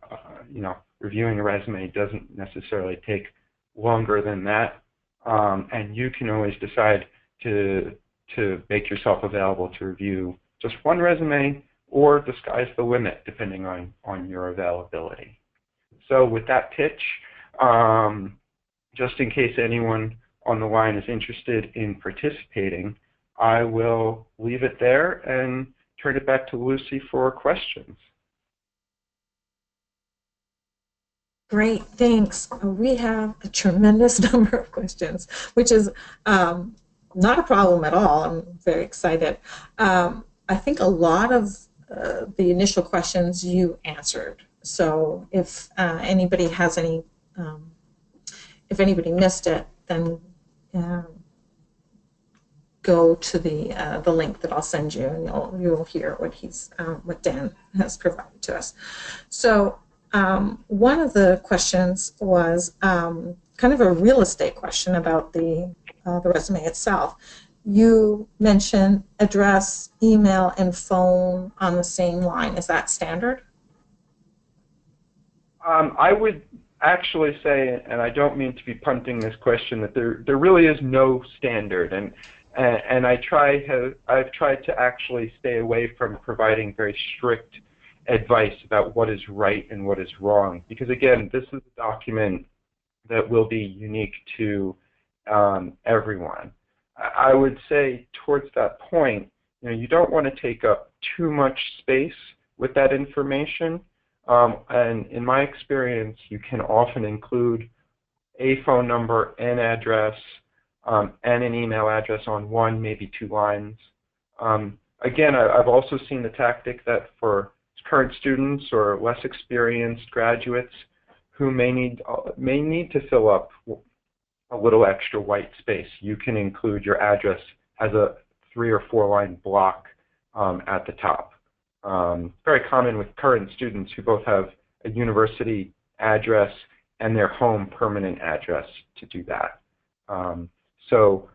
reviewing a resume doesn't necessarily take longer than that, and you can always decide to make yourself available to review just one resume, or the sky's the limit depending on your availability. So with that pitch, just in case anyone on the line is interested in participating, I will leave it there and turn it back to Lucy for questions. Great, thanks. We have a tremendous number of questions, which is not a problem at all. I'm very excited. I think a lot of the initial questions you answered. So if anybody has any, if anybody missed it, then go to the link that I'll send you, and you'll hear what Dan has provided to us. So one of the questions was kind of a real estate question about the resume itself. You mentioned address, email, and phone on the same line. Is that standard? I would actually say, and I don't mean to be punting this question, that there really is no standard, and I've tried to actually stay away from providing very strict advice about what is right and what is wrong, because again, this is a document that will be unique to everyone. I would say towards that point, you don't want to take up too much space with that information. And in my experience, you can often include a phone number, an address, and an email address on 1, maybe 2 lines. Again, I've also seen the tactic that for current students or less experienced graduates who may need to fill up a little extra white space. You can include your address as a 3 or 4 line block at the top. Very common with current students who both have a university address and their home permanent address to do that. So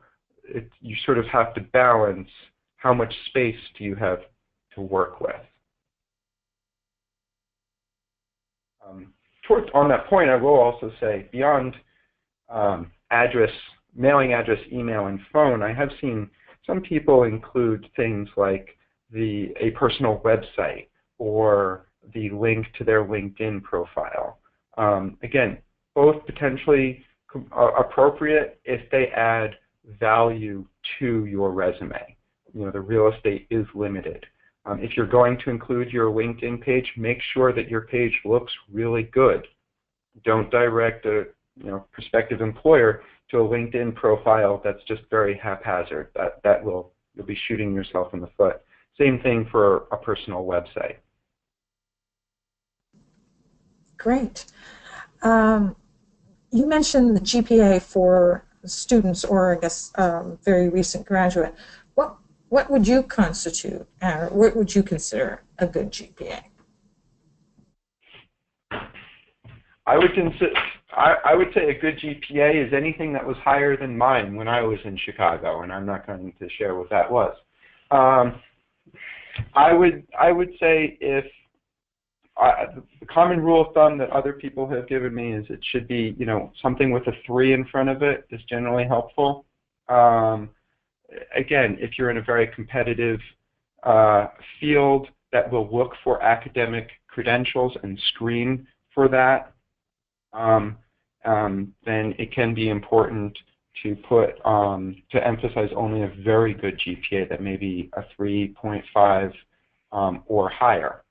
you sort of have to balance how much space do you have to work with. On that point, I will also say beyond mailing address, email, and phone, I have seen some people include things like a personal website or the link to their LinkedIn profile. Again, both potentially appropriate if they add value to your resume. You know, the real estate is limited. If you're going to include your LinkedIn page, make sure that your page looks really good. Don't direct a prospective employer to a LinkedIn profile that's just very haphazard. You'll be shooting yourself in the foot. Same thing for a personal website. Great. You mentioned the GPA for students, or I guess very recent graduate. What would you constitute, or what would you consider a good GPA? I would say a good GPA is anything that was higher than mine when I was in Chicago, and I'm not going to share what that was. I would say if the common rule of thumb that other people have given me is it should be, something with a 3 in front of it is generally helpful. Again, if you're in a very competitive field that will look for academic credentials and screen for that, then it can be important to to emphasize only a very good GPA that may be a 3.5 or higher.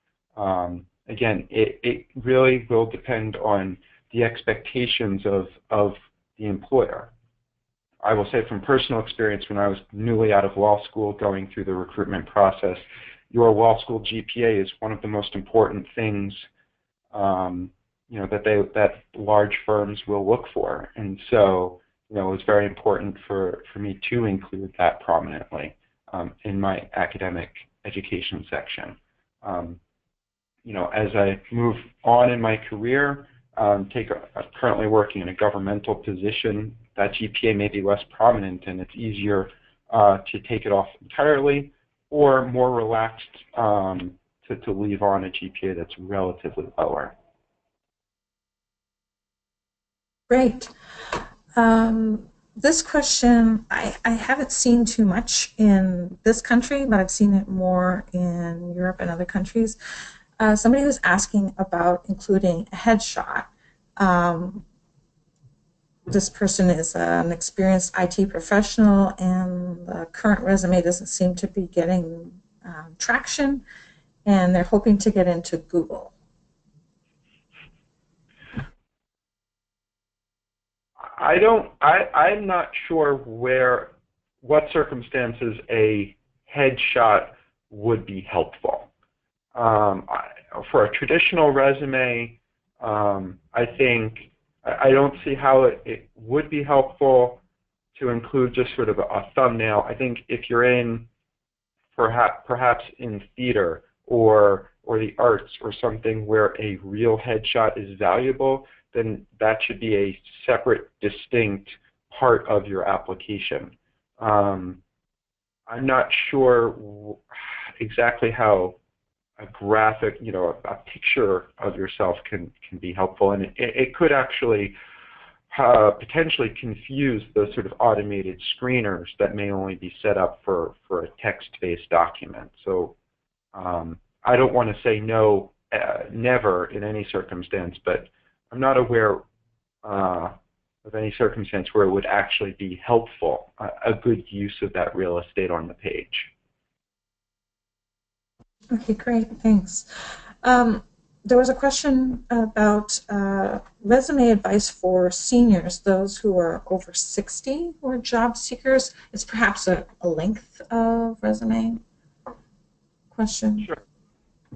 Again, it really will depend on the expectations of the employer. I will say from personal experience, when I was newly out of law school going through the recruitment process, your law school GPA is one of the most important things that large firms will look for. And so, it was very important for me to include that prominently in my academic education section. As I move on in my career, currently working in a governmental position, that GPA may be less prominent, and it's easier to take it off entirely, or more relaxed to leave on a GPA that's relatively lower. Great. This question, I haven't seen too much in this country, but I've seen it more in Europe and other countries. Somebody was asking about including a headshot. This person is an experienced IT professional, and the current resume doesn't seem to be getting traction, and they're hoping to get into Google. I'm not sure what circumstances a headshot would be helpful. For a traditional resume, I don't see how it would be helpful to include just sort of a thumbnail. I think if you're in perhaps in theater or the arts or something where a real headshot is valuable, then that should be a separate, distinct part of your application. I'm not sure exactly how a graphic, a picture of yourself can be helpful, and it could actually potentially confuse those sort of automated screeners that may only be set up for a text-based document. So I don't want to say no, never in any circumstance, but I'm not aware of any circumstance where it would actually be helpful, a good use of that real estate on the page. Okay, great, thanks. There was a question about resume advice for seniors, those who are over 60 who are job seekers. It's perhaps a length of resume question. Sure.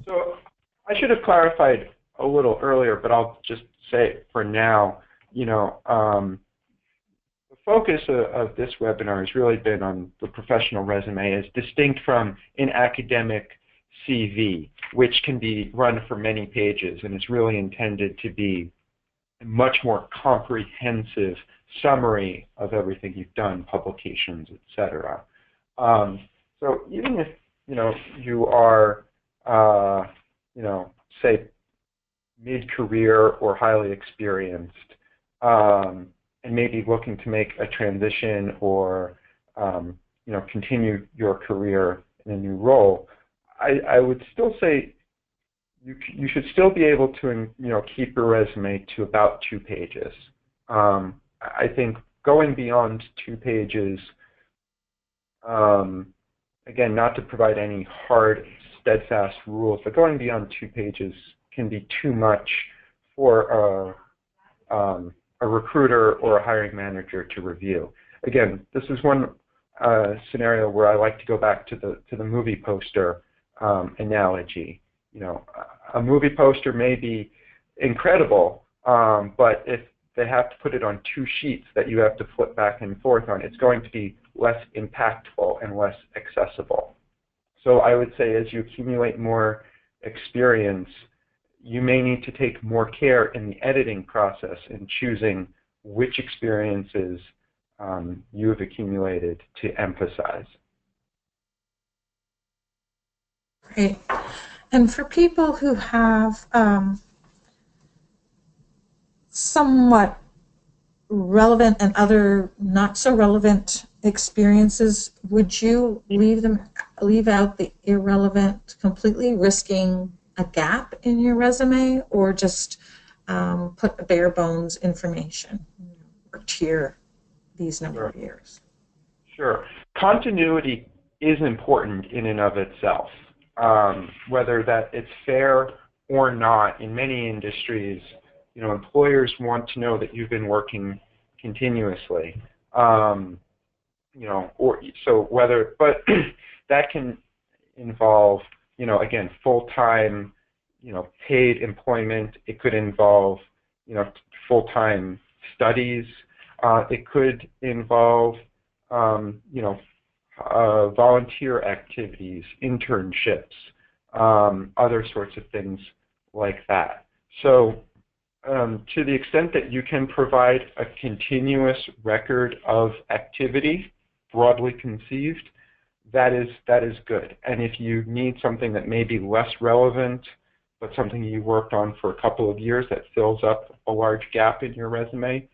So I should have clarified a little earlier, but I'll just say it for now. The focus of this webinar has really been on the professional resume as distinct from an academic CV, which can be run for many pages and is really intended to be a much more comprehensive summary of everything you've done, publications, etc. So even if you are say mid-career or highly experienced, and maybe looking to make a transition or continue your career in a new role, I would still say you should still be able to keep your resume to about 2 pages. I think going beyond 2 pages, again, not to provide any hard, steadfast rules, but going beyond 2 pages can be too much for a recruiter or a hiring manager to review. Again, this is one scenario where I like to go back to the movie poster analogy. A movie poster may be incredible, but if they have to put it on 2 sheets that you have to flip back and forth on, it's going to be less impactful and less accessible. So I would say as you accumulate more experience, you may need to take more care in the editing process in choosing which experiences you have accumulated to emphasize. Great. And for people who have somewhat relevant and other not so relevant experiences, would you leave out the irrelevant completely, risking a gap in your resume, or just put bare bones information? Worked here these number of years. Sure. Continuity is important in and of itself. Whether that it's fair or not, in many industries, employers want to know that you've been working continuously. But that can involve, again, full-time, paid employment. It could involve, full-time studies. It could involve, volunteer activities, internships, other sorts of things like that. So to the extent that you can provide a continuous record of activity, broadly conceived, that is good. And if you need something that may be less relevant, but something you worked on for a couple of years that fills up a large gap in your resume,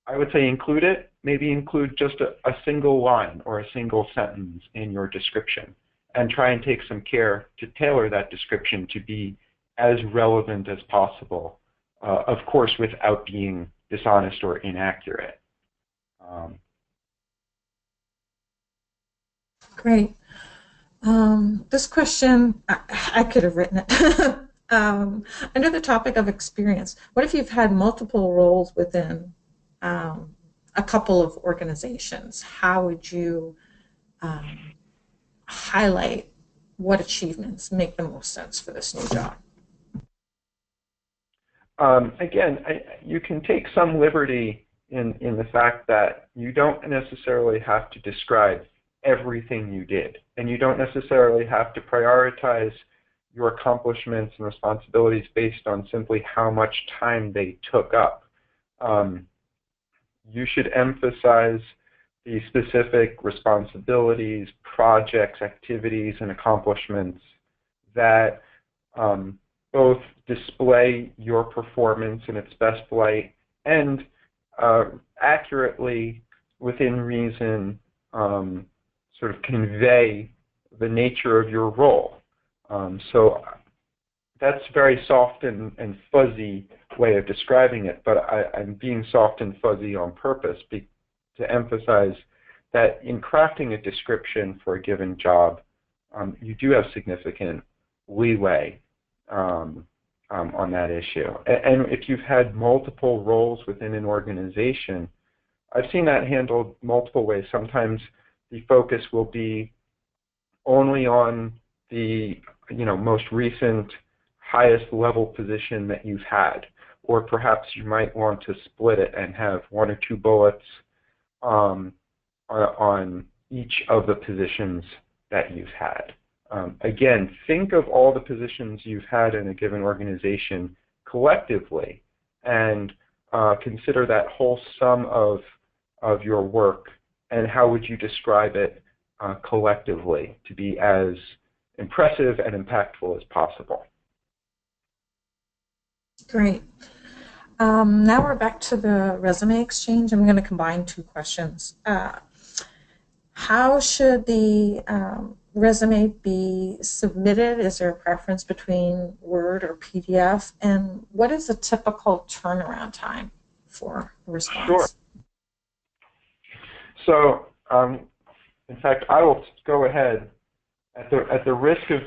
I would say include it. Maybe include just a single line or a single sentence in your description, and try and take some care to tailor that description to be as relevant as possible, of course, without being dishonest or inaccurate. Great. This question, I could have written it. Under the topic of experience, what if you've had multiple roles within a couple of organizations? How would you highlight what achievements make the most sense for this new job? Again, you can take some liberty in the fact that you don't necessarily have to describe everything you did, and you don't necessarily have to prioritize your accomplishments and responsibilities based on simply how much time they took up. You should emphasize the specific responsibilities, projects, activities, and accomplishments that both display your performance in its best light and accurately, within reason, sort of convey the nature of your role. So that's a very soft and fuzzy way of describing it, but I'm being soft and fuzzy on purpose to emphasize that in crafting a description for a given job, you do have significant leeway on that issue. And if you've had multiple roles within an organization, I've seen that handled multiple ways. Sometimes the focus will be only on the most recent highest level position that you've had. Or perhaps you might want to split it and have 1 or 2 bullets on each of the positions that you've had. Again, think of all the positions you've had in a given organization collectively, and consider that whole sum of your work, and how would you describe it collectively to be as impressive and impactful as possible. Great. Now we're back to the resume exchange. I'm going to combine 2 questions. How should the resume be submitted? Is there a preference between Word or PDF? And what is the typical turnaround time for a response? Sure. So, in fact, I will go ahead at the risk of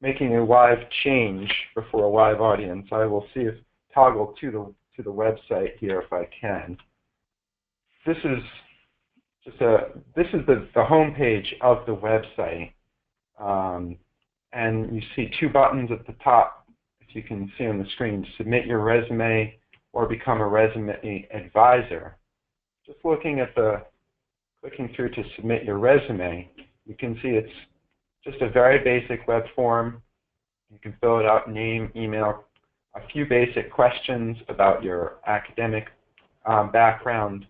making a live change before a live audience. I will see if toggle to the website here if I can. This is the home page of the website, and you see 2 buttons at the top, if you can see on the screen: submit your resume or become a resume advisor. Just clicking through to submit your resume, you can see it's just a very basic web form. You can fill it out: name, email, a few basic questions about your academic background,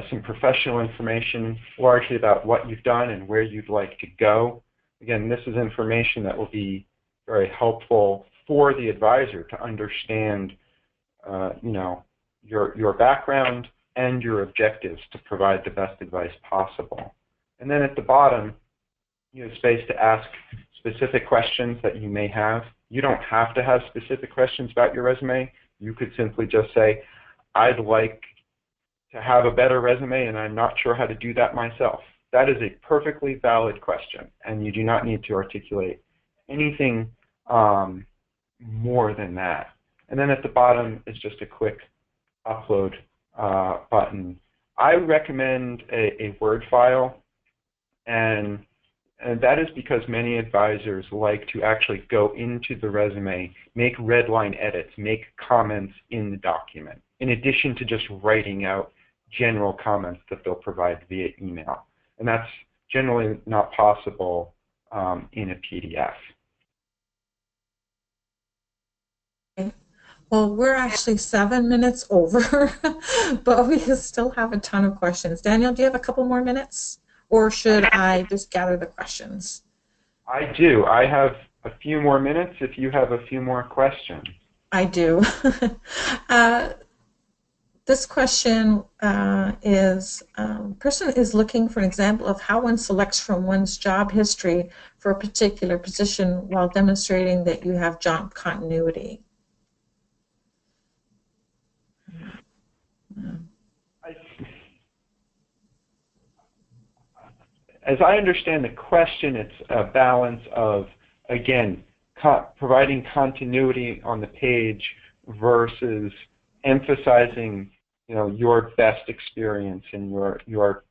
some professional information, largely about what you've done and where you'd like to go. Again, this is information that will be very helpful for the advisor to understand, your background and your objectives to provide the best advice possible. And then at the bottom, you have space to ask specific questions that you may have. You don't have to have specific questions about your resume. You could simply just say, I'd like to have a better resume and I'm not sure how to do that myself. That is a perfectly valid question, and you do not need to articulate anything more than that. And then at the bottom is just a quick upload button. I recommend a Word file, and that is because many advisors like to actually go into the resume, make red line edits, make comments in the document, in addition to just writing out general comments that they'll provide via email. And that's generally not possible in a PDF. Well, we're actually 7 minutes over, but we still have a ton of questions. Daniel, do you have a couple more minutes? Or should I just gather the questions? I do. I have a few more minutes if you have a few more questions. I do. This question is, person is looking for an example of how one selects from one's job history for a particular position while demonstrating that you have job continuity. As I understand the question, it's a balance of, again, providing continuity on the page versus emphasizing, your best experience and your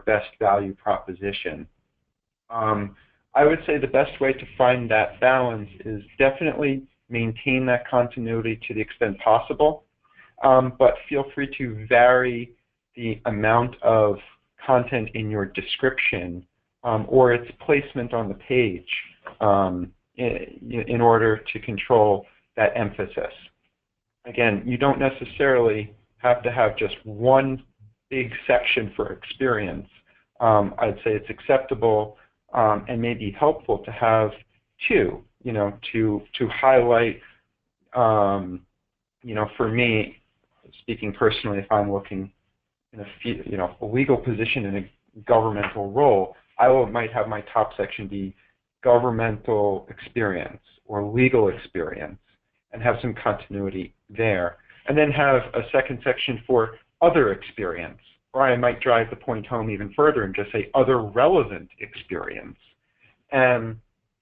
best value proposition. I would say the best way to find that balance is definitely maintain that continuity to the extent possible, but feel free to vary the amount of content in your description or its placement on the page in order to control that emphasis. Again, you don't necessarily have to have just one big section for experience. I'd say it's acceptable and maybe helpful to have 2, to highlight, for me, speaking personally, if I'm looking in a legal position in a governmental role, might have my top section be governmental experience or legal experience and have some continuity there. And then have a second section for other experience, or I might drive the point home even further and just say other relevant experience. And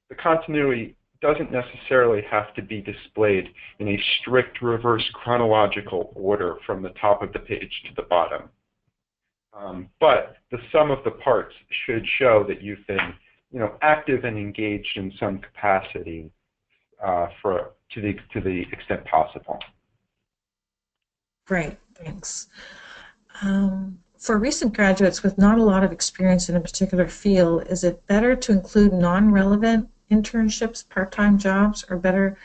the continuity doesn't necessarily have to be displayed in a strict reverse chronological order from the top of the page to the bottom. But the sum of the parts should show that you've been, active and engaged in some capacity to the extent possible. Great, thanks. For recent graduates with not a lot of experience in a particular field, is it better to include non-relevant internships, part-time jobs, or better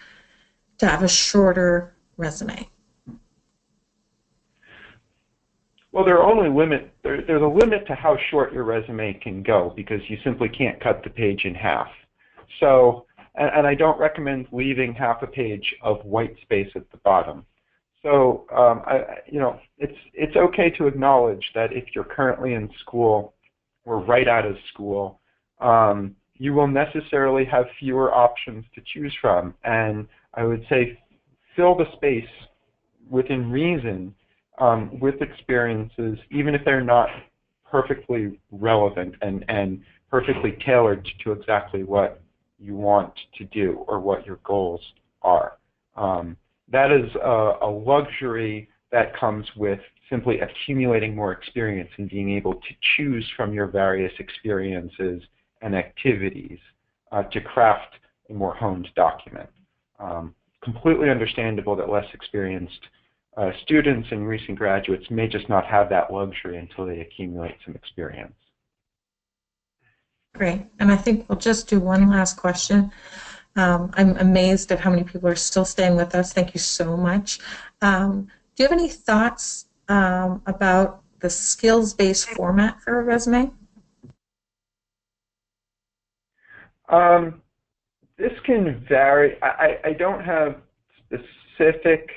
to have a shorter resume? Well, there's a limit to how short your resume can go because you simply can't cut the page in half. So, and I don't recommend leaving half a page of white space at the bottom. So, it's okay to acknowledge that if you're currently in school or right out of school, you will necessarily have fewer options to choose from. And I would say fill the space within reason with experiences, even if they're not perfectly relevant and perfectly tailored to exactly what you want to do or what your goals are. That is a luxury that comes with simply accumulating more experience and being able to choose from your various experiences and activities to craft a more honed document. Completely understandable that less experienced students and recent graduates may just not have that luxury until they accumulate some experience. Great, and I think we'll just do one last question. I'm amazed at how many people are still staying with us. Thank you so much. Do you have any thoughts about the skills-based format for a resume? This can vary. I don't have specific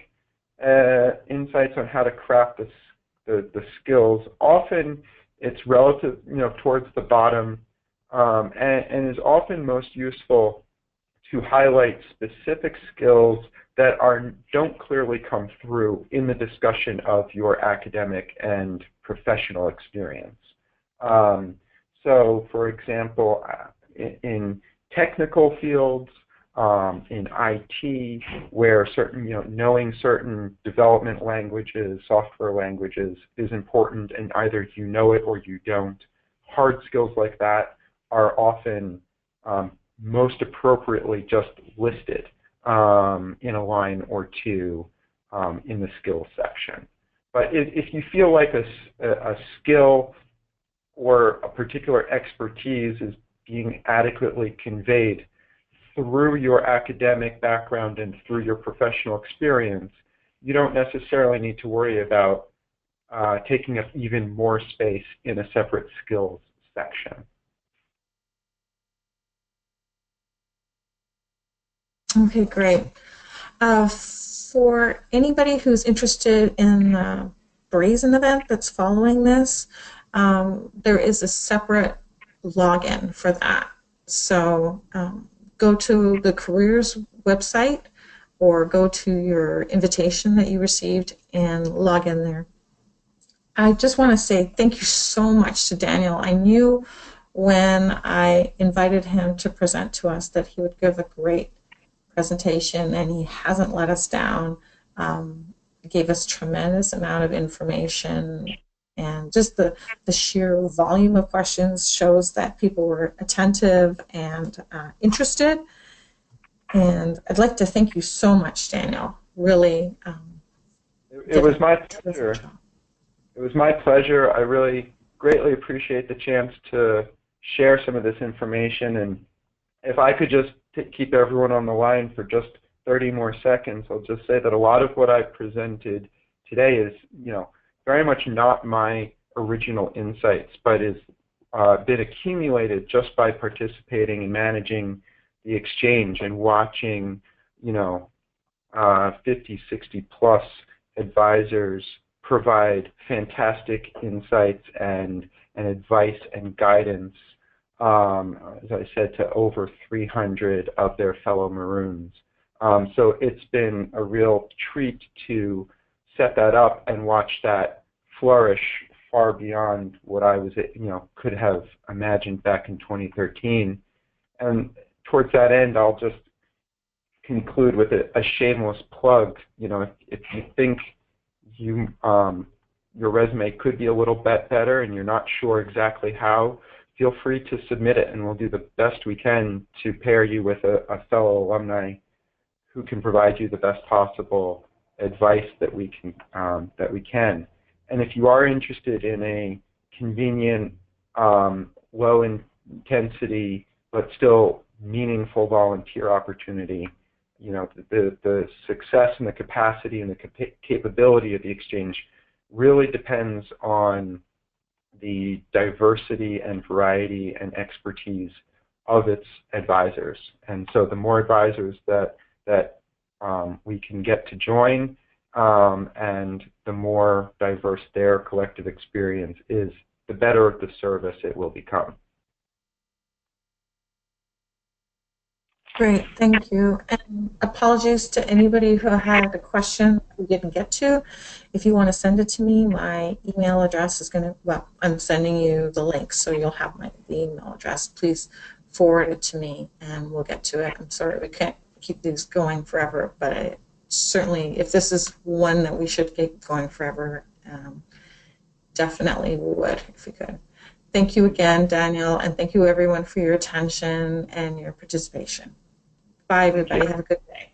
insights on how to craft the skills. Often it's relative, towards the bottom, and is often most useful to highlight specific skills that don't clearly come through in the discussion of your academic and professional experience. So, for example, in technical fields, in IT, where knowing certain development languages, software languages is important, and either you know it or you don't. Hard skills like that are often most appropriately just listed in a line or two in the skills section. But if you feel like a skill or a particular expertise is being adequately conveyed through your academic background and through your professional experience, you don't necessarily need to worry about taking up even more space in a separate skills section. Okay, great. For anybody who's interested in the Brazen event that's following this, there is a separate login for that. So go to the careers website or go to your invitation that you received and log in there. I just want to say thank you so much to Daniel. I knew when I invited him to present to us that he would give a great presentation, and he hasn't let us down. Gave us tremendous amount of information, and just the sheer volume of questions shows that people were attentive and interested. And I'd like to thank you so much, Daniel. Really. It was my pleasure. It was my pleasure. I really greatly appreciate the chance to share some of this information. And if I could just keep everyone on the line for just 30 more seconds, I'll just say that a lot of what I presented today is, very much not my original insights, but is been accumulated just by participating and managing the exchange and watching, 50, 60 plus advisors provide fantastic insights and advice and guidance, as I said, to over 300 of their fellow Maroons. So it's been a real treat to set that up and watch that flourish far beyond what I was, could have imagined back in 2013. And towards that end, I'll just conclude with a shameless plug. If you think your resume could be a little bit better and you're not sure exactly how, feel free to submit it, and we'll do the best we can to pair you with a fellow alumni who can provide you the best possible advice that we can. And if you are interested in a convenient, low intensity but still meaningful volunteer opportunity, you know, the success and the capacity and the capability of the exchange really depends on the diversity and variety and expertise of its advisors. And so the more advisors that we can get to join, and the more diverse their collective experience is, the better of the service it will become. Great, thank you. And apologies to anybody who had a question we didn't get to. If you want to send it to me, my email address is going to, well, I'm sending you the link, so you'll have the email address. Please forward it to me and we'll get to it. I'm sorry we can't keep these going forever, but certainly if this is one that we should keep going forever, definitely we would if we could. Thank you again, Daniel, and thank you everyone for your attention and your participation. Bye, everybody. Have a good day.